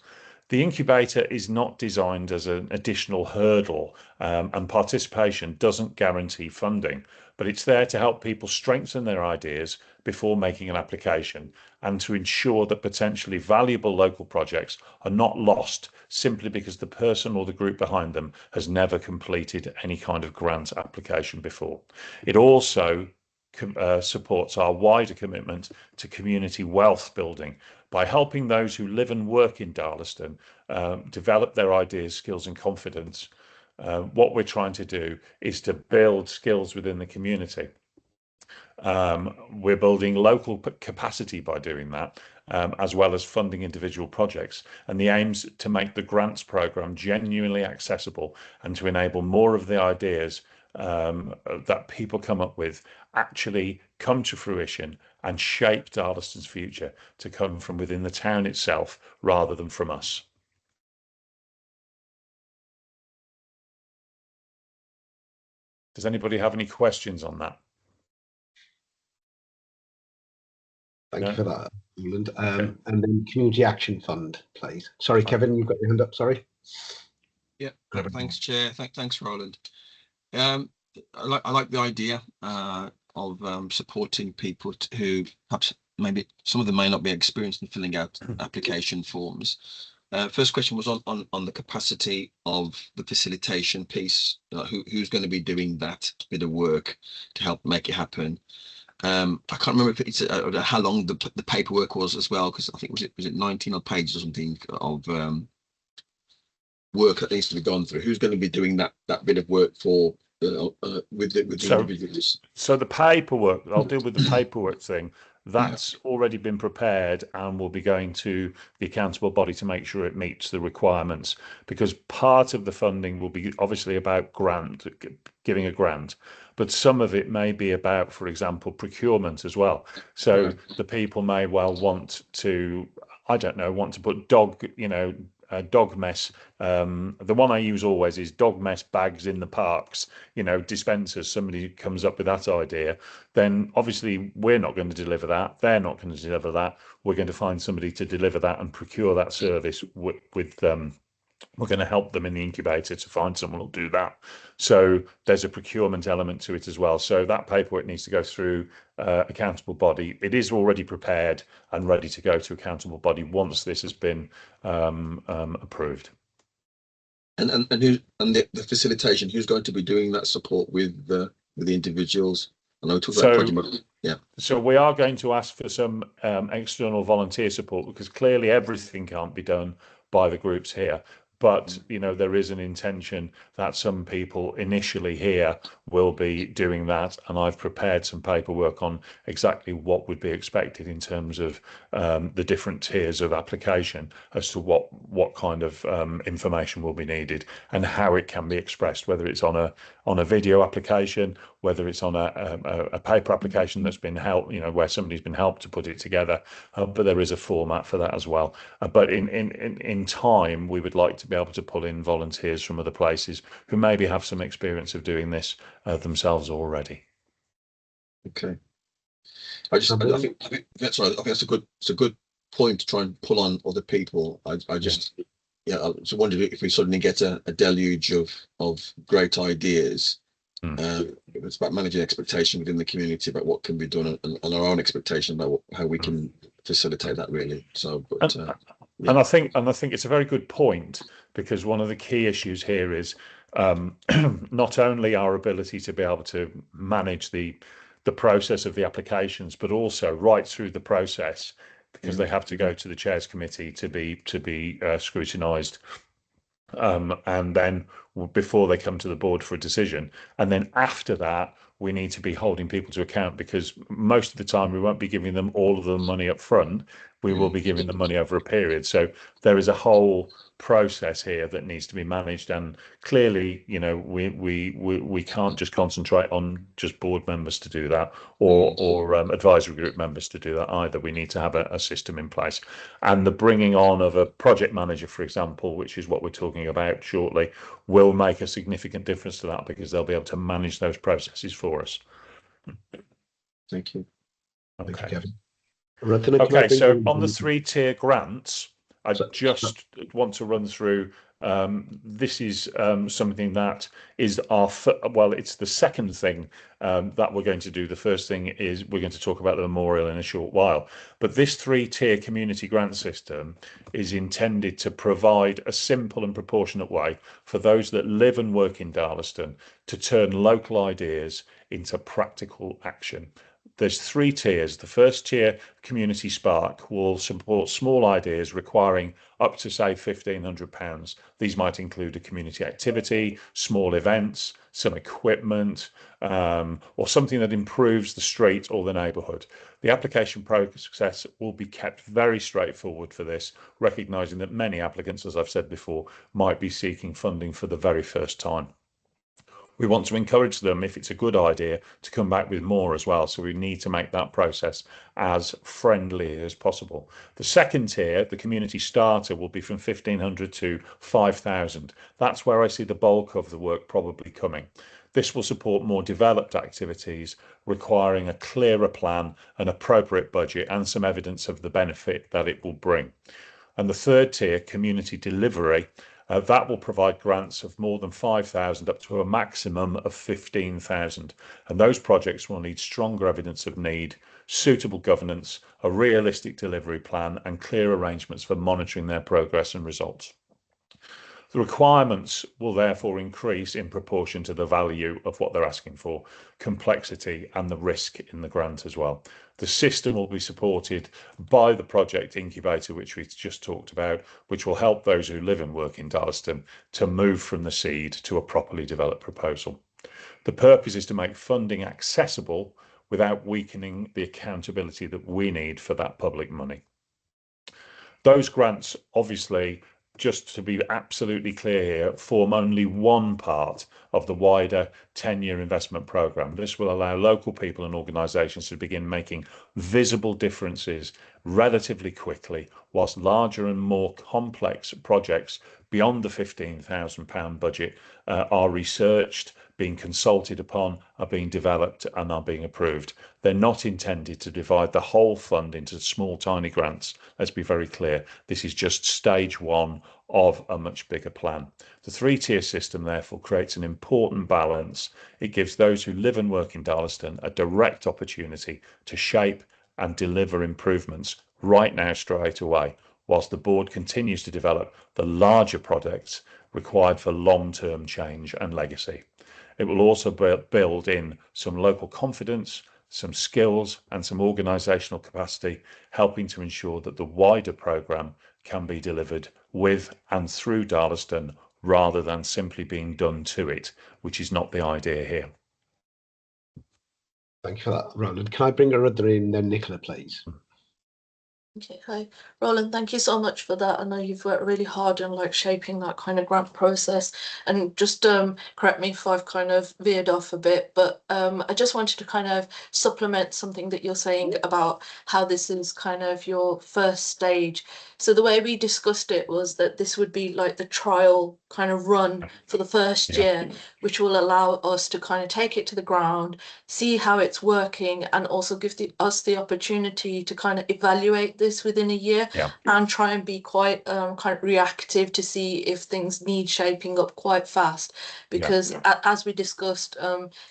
The incubator is not designed as an additional hurdle, and participation doesn't guarantee funding, but it's there to help people strengthen their ideas before making an application, and to ensure that potentially valuable local projects are not lost simply because the person or the group behind them has never completed any kind of grant application before. It also supports our wider commitment to community wealth building by helping those who live and work in Darlaston develop their ideas, skills and confidence. What we're trying to do is to build skills within the community. We're building local capacity by doing that, as well as funding individual projects, and the aim's to make the grants programme genuinely accessible and to enable more of the ideas that people come up with actually come to fruition and shape Darlaston's future to come from within the town itself rather than from us. Does anybody have any questions on that?
Thank you for that, Roland. And then Community Action Fund, please. Sorry, Kevin, you've got your hand up, sorry.
Yeah, thanks, Chair. Thanks, Roland. I like the idea of supporting people who perhaps maybe some of them may not be experienced in filling out application forms. First question was on the capacity of the facilitation piece. Who's going to be doing that bit of work to help make it happen? I can't remember if it's how long the paperwork was as well, because I think was it 19 odd pages or something of work that needs to be gone through. Who's going to be doing that bit of work for with the individuals?
So the paperwork, I'll deal with the paperwork thing. That's already been prepared and will be going to the accountable body to make sure it meets the requirements, because part of the funding will be obviously about giving a grant, but some of it may be about, for example, procurement as well. So the people may well want to, I don't know, want to put dog mess. The one I use always is dog mess bags in the parks, dispensers. Somebody comes up with that idea, then obviously we're not going to deliver that. They're not going to deliver that. We're going to find somebody to deliver that and procure that service with we're going to help them in the incubator to find someone who'll do that. So there's a procurement element to it as well. So that paperwork needs to go through accountable body. It is already prepared and ready to go to accountable body once this has been approved.
And the facilitation, who's going to be doing that support with the individuals? I know we talked about project, yeah. So
we are going to ask for some external volunteer support, because clearly everything can't be done by the groups here. But, there is an intention that some people initially here will be doing that. And I've prepared some paperwork on exactly what would be expected in terms of the different tiers of application as to what kind of information will be needed and how it can be expressed, whether it's on a video application, whether it's on a paper application that's been helped, where somebody's been helped to put it together. But there is a format for that as well. But in time, we would like to be able to pull in volunteers from other places who maybe have some experience of doing this themselves already.
Okay. I think that's right. I think it's a good point to try and pull on other people. I just wondered if we suddenly get a deluge of great ideas. It's about managing expectation within the community about what can be done and our own expectation about how we can facilitate that, really. So,
and I think it's a very good point, because one of the key issues here is not only our ability to be able to manage the the process of the applications, but also right through the process, because they have to go to the Chairs Committee to be scrutinised, and then before they come to the board for a decision. And then after that, we need to be holding people to account, because most of the time we won't be giving them all of the money up front. We will be giving them money over a period. So there is a whole process here that needs to be managed, and clearly, you know, we can't just concentrate on just board members to do that, or advisory group members to do that either. We need to have a system in place, and the bringing on of a project manager, for example, which is what we're talking about shortly, will make a significant difference to that, because they'll be able to manage those processes for us.
Thank you.
Okay.
Thank you, Kevin.
Okay, so on the 3-tier grants, I just want to run through. This is something that is it's the second thing that we're going to do. The first thing is we're going to talk about the memorial in a short while. But this 3-tier community grant system is intended to provide a simple and proportionate way for those that live and work in Darlaston to turn local ideas into practical action. There's 3 tiers. The first tier, Community Spark, will support small ideas requiring up to, say, £1,500. These might include a community activity, small events, some equipment, or something that improves the street or the neighbourhood. The application process will be kept very straightforward for this, recognising that many applicants, as I've said before, might be seeking funding for the very first time. We want to encourage them, if it's a good idea, to come back with more as well. So we need to make that process as friendly as possible. The second tier, the community starter, will be from 1,500 to 5,000. That's where I see the bulk of the work probably coming. This will support more developed activities requiring a clearer plan, an appropriate budget, and some evidence of the benefit that it will bring. And the third tier, community delivery, that will provide grants of more than 5,000 up to a maximum of 15,000. And those projects will need stronger evidence of need, suitable governance, a realistic delivery plan, and clear arrangements for monitoring their progress and results. The requirements will therefore increase in proportion to the value of what they're asking for, complexity, and the risk in the grant as well. The system will be supported by the project incubator, which we just talked about, which will help those who live and work in Darlaston to move from the seed to a properly developed proposal. The purpose is to make funding accessible without weakening the accountability that we need for that public money. Those grants, obviously, just to be absolutely clear here, form only one part of the wider 10-year investment programme. This will allow local people and organisations to begin making visible differences relatively quickly, whilst larger and more complex projects beyond the £15,000 budget are researched, being consulted upon, are being developed, and are being approved. They're not intended to divide the whole fund into small, tiny grants. Let's be very clear. This is just stage one of a much bigger plan. The 3-tier system, therefore, creates an important balance. It gives those who live and work in Darlaston a direct opportunity to shape and deliver improvements right now, straight away, whilst the board continues to develop the larger projects required for long-term change and legacy. It will also build in some local confidence, some skills, and some organisational capacity, helping to ensure that the wider programme can be delivered with and through Darlaston, rather than simply being done to it, which is not the idea here.
Thank you for that, Roland. Can I bring her other in then, Nicola, please?
Okay, hi, Roland, thank you so much for that. I know you've worked really hard on like shaping that kind of grant process, and just correct me if I've kind of veered off a bit, but I just wanted to kind of supplement something that you're saying about how this is kind of your first stage. So the way we discussed it was that this would be like the trial kind of run for the first year, which will allow us to kind of take it to the ground, see how it's working, and also give us the opportunity to kind of evaluate this within a year and try and be quite kind of reactive to see if things need shaping up quite fast, because as we discussed,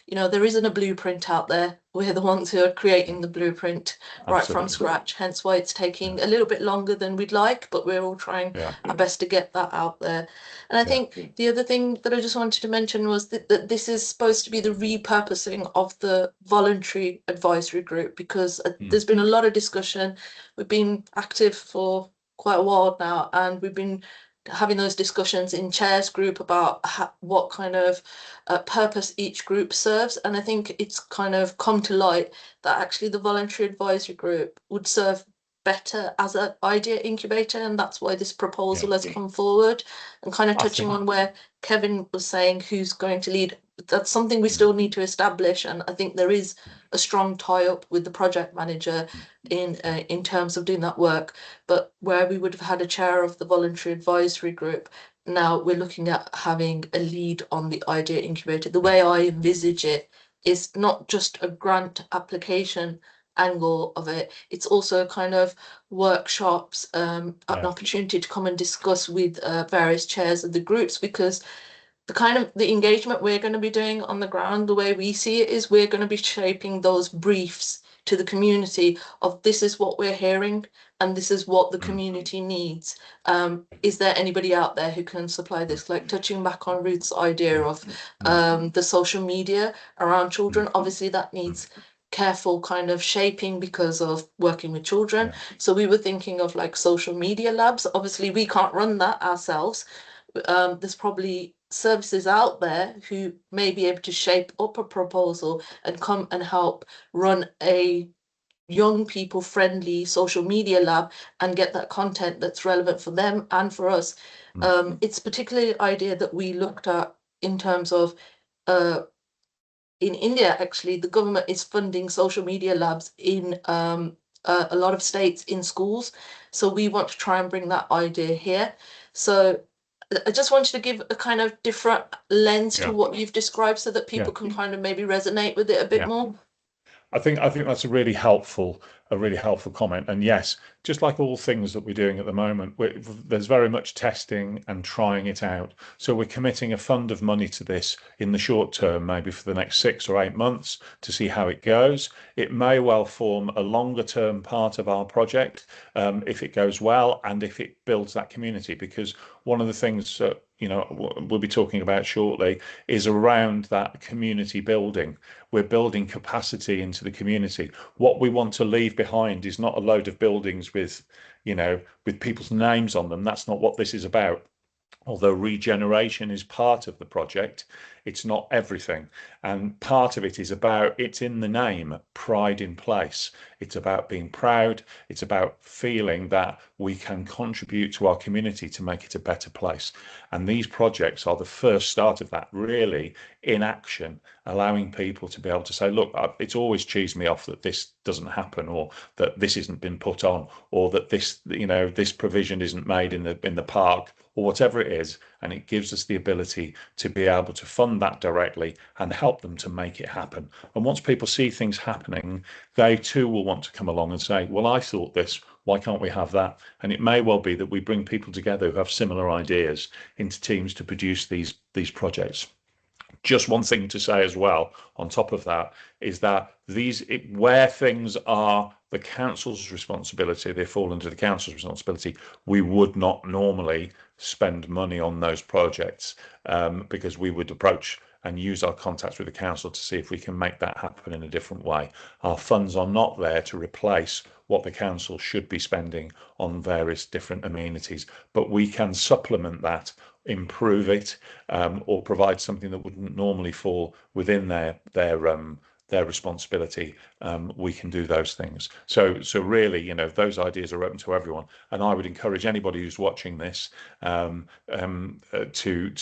you know, there isn't a blueprint out there. we're the ones who are creating the blueprint right from scratch, hence why it's taking a little bit longer than we'd like, but we're all trying our best to get that out there. And I think the other thing that I just wanted to mention was that this is supposed to be the repurposing of the voluntary advisory group, because there's been a lot of discussion. We've been active for quite a while now, and we've been having those discussions in chairs group about what kind of purpose each group serves. And I think it's kind of come to light that actually the voluntary advisory group would serve better as an idea incubator, and that's why this proposal has come forward. And kind of touching on where Kevin was saying who's going to lead, that's something we still need to establish, and I think there is a strong tie-up with the project manager in terms of doing that work. But where we would have had a chair of the voluntary advisory group, now we're looking at having a lead on the idea incubator. The way I envisage it is not just a grant application angle of it, it's also kind of workshops, an opportunity to come and discuss with various chairs of the groups, because the engagement we're going to be doing on the ground, the way we see it, is we're going to be shaping those briefs to the community of this is what we're hearing and this is what the community needs. Is there anybody out there who can supply this? Like touching back on Ruth's idea of the social media around children, obviously that needs careful kind of shaping because of working with children. So we were thinking of like social media labs. Obviously we can't run that ourselves. There's probably services out there who may be able to shape up a proposal and come and help run a young people friendly social media lab and get that content that's relevant for them and for us. It's particularly an idea that we looked at in terms of in India, actually, the government is funding social media labs in a lot of states in schools. So we want to try and bring that idea here. So I just wanted to give a kind of different lens to what you've described so that people can kind of maybe resonate with it a bit more.
I think that's a really helpful comment. And yes, just like all things that we're doing at the moment, there's very much testing and trying it out. So we're committing a fund of money to this in the short term, maybe for the next 6 or 8 months, to see how it goes. It may well form a longer term part of our project if it goes well and if it builds that community, because one of the things that we'll be talking about shortly is around that community building. We're building capacity into the community. What we want to leave behind is not a load of buildings with people's names on them. That's not what this is about. Although regeneration is part of the project, it's not everything. And part of it is about, it's in the name, pride in place. It's about being proud. It's about feeling that we can contribute to our community to make it a better place. And these projects are the first start of that, really, in action, allowing people to be able to say, look, it's always cheesed me off that this doesn't happen, or that this isn't been put on, or that this, this provision isn't made in the park, or whatever it is. And it gives us the ability to be able to fund that directly and help them to make it happen. And once people see things happening, they too will want to come along and say, well, I thought this, why can't we have that? And it may well be that we bring people together who have similar ideas into teams to produce these projects. Just one thing to say as well on top of that is that where things are the council's responsibility, they fall under the council's responsibility, we would not normally spend money on those projects because we would approach and use our contacts with the council to see if we can make that happen in a different way. Our funds are not there to replace what the council should be spending on various different amenities, but we can supplement that, improve it, or provide something that wouldn't normally fall within their responsibility. We can do those things. So really, those ideas are open to everyone, and I would encourage anybody who's watching this to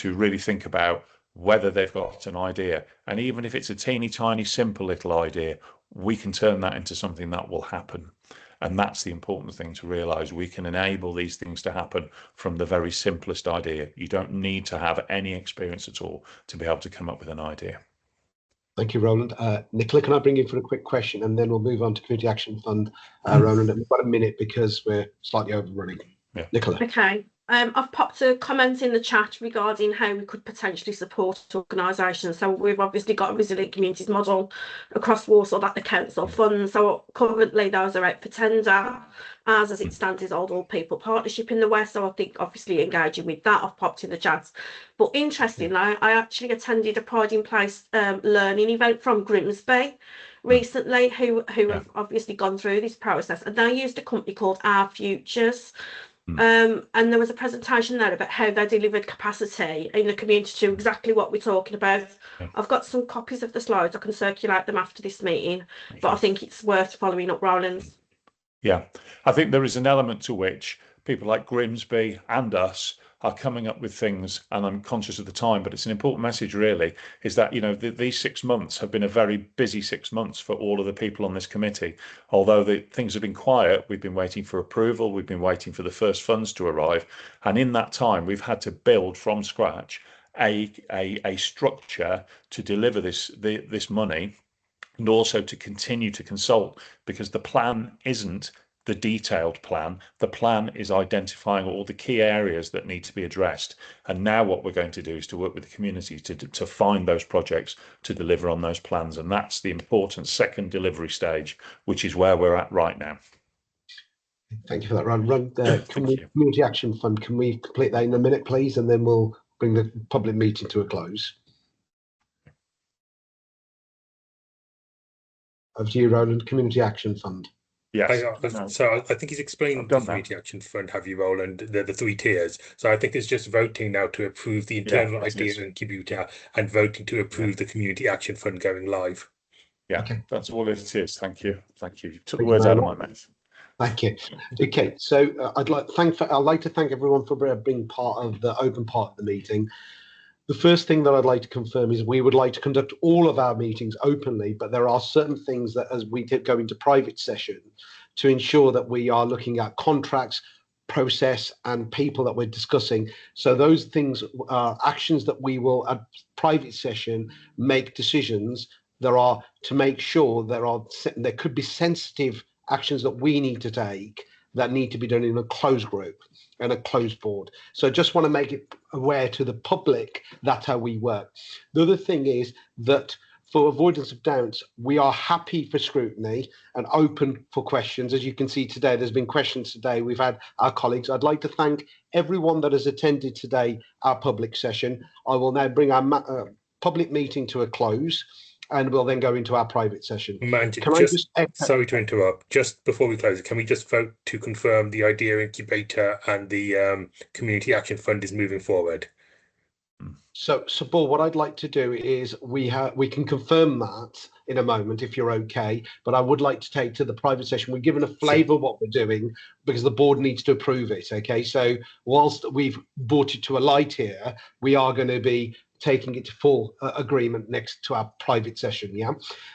really think about whether they've got an idea, and even if it's a teeny tiny simple little idea, we can turn that into something that will happen. And that's the important thing to realize. We can enable these things to happen from the very simplest idea. You don't need to have any experience at all to be able to come up with an idea.
Thank you, Roland. Nicola, can I bring in for a quick question, and then we'll move on to Community Action Fund. Roland, we've got a minute because we're slightly overrunning.
Yeah.
Nicola.
Okay. I've popped a comment in the chat regarding how we could potentially support organisations. So we've obviously got a resilient communities model across Walsall that the council funds. So currently those are out for tender. As it stands is Old People Partnership in the West. So I think obviously engaging with that, I've popped in the chat. But interestingly, I actually attended a Pride in Place learning event from Grimsby recently, who have obviously gone through this process, and they used a company called Our Futures. And there was a presentation there about how they delivered capacity in the community to exactly what we're talking about. I've got some copies of the slides. I can circulate them after this meeting, but I think it's worth following up, Roland.
Yeah, I think there is an element to which people like Grimsby and us are coming up with things, and I'm conscious of the time, but it's an important message really, is that, you know, these 6 months have been a very busy 6 months for all of the people on this committee. Although things have been quiet, we've been waiting for approval, we've been waiting for the first funds to arrive, and in that time we've had to build from scratch a structure to deliver this money, and also to continue to consult, because the plan isn't the detailed plan. The plan is identifying all the key areas that need to be addressed. And now what we're going to do is to work with the community to find those projects to deliver on those plans. And that's the important second delivery stage, which is where we're at right now.
Thank you for that, Ron. Community Action Fund, can we complete that in a minute, please? And then we'll bring the public meeting to a close. Over to you, Roland. Community Action Fund.
Yes.
So I think he's explained the Community Action Fund, have you, Roland, the 3 tiers. So I think it's just voting now to approve the internal ideas and community, and voting to approve the Community Action Fund going live.
Yeah, okay. That's all it is. Thank you. Thank you. You took the words out of my mouth.
Thank you. Okay, so I'd like to thank everyone for being part of the open part of the meeting. The first thing that I'd like to confirm is we would like to conduct all of our meetings openly, but there are certain things that as we go into private session to ensure that we are looking at contracts, process and people that we're discussing. So those things are actions that we will at private session make decisions. There are to make sure there could be sensitive actions that we need to take that need to be done in a closed group and a closed board. So I just want to make it aware to the public that's how we work. The other thing is that for avoidance of doubts, we are happy for scrutiny and open for questions. As you can see today, there's been questions today. We've had our colleagues. I'd like to thank everyone that has attended today, our public session. I will now bring our public meeting to a close, and we'll then go into our private session.
Sorry to interrupt. Just before we close it, can we just vote to confirm the idea incubator and the Community Action Fund is moving forward?
So Paul, what I'd like to do is we can confirm that in a moment if you're okay, but I would like to take to the private session. We're given a flavour of what we're doing because the board needs to approve it. Okay, so whilst we've brought it to a light here, we are going to be taking it to full agreement next to our private session. Yeah.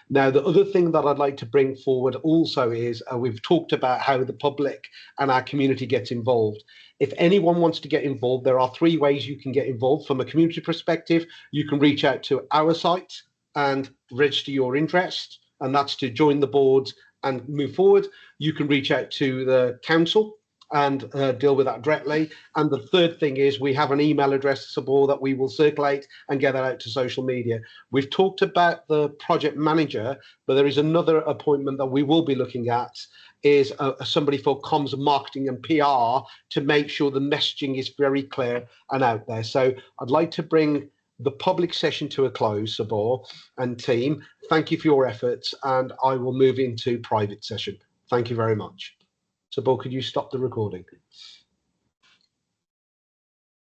Now, the other thing that I'd like to bring forward also is we've talked about how the public and our community gets involved. If anyone wants to get involved, there are 3 ways you can get involved. From a community perspective, you can reach out to our site and register your interest, and that's to join the board and move forward. You can reach out to the council and deal with that directly. And the third thing is we have an email address support that we will circulate and get that out to social media. We've talked about the project manager, but there is another appointment that we will be looking at, is somebody for comms and marketing and PR to make sure the messaging is very clear and out there. So I'd like to bring the public session to a close, Sabor and team. Thank you for your efforts, and I will move into private session. Thank you very much. Sabor, could you stop the recording?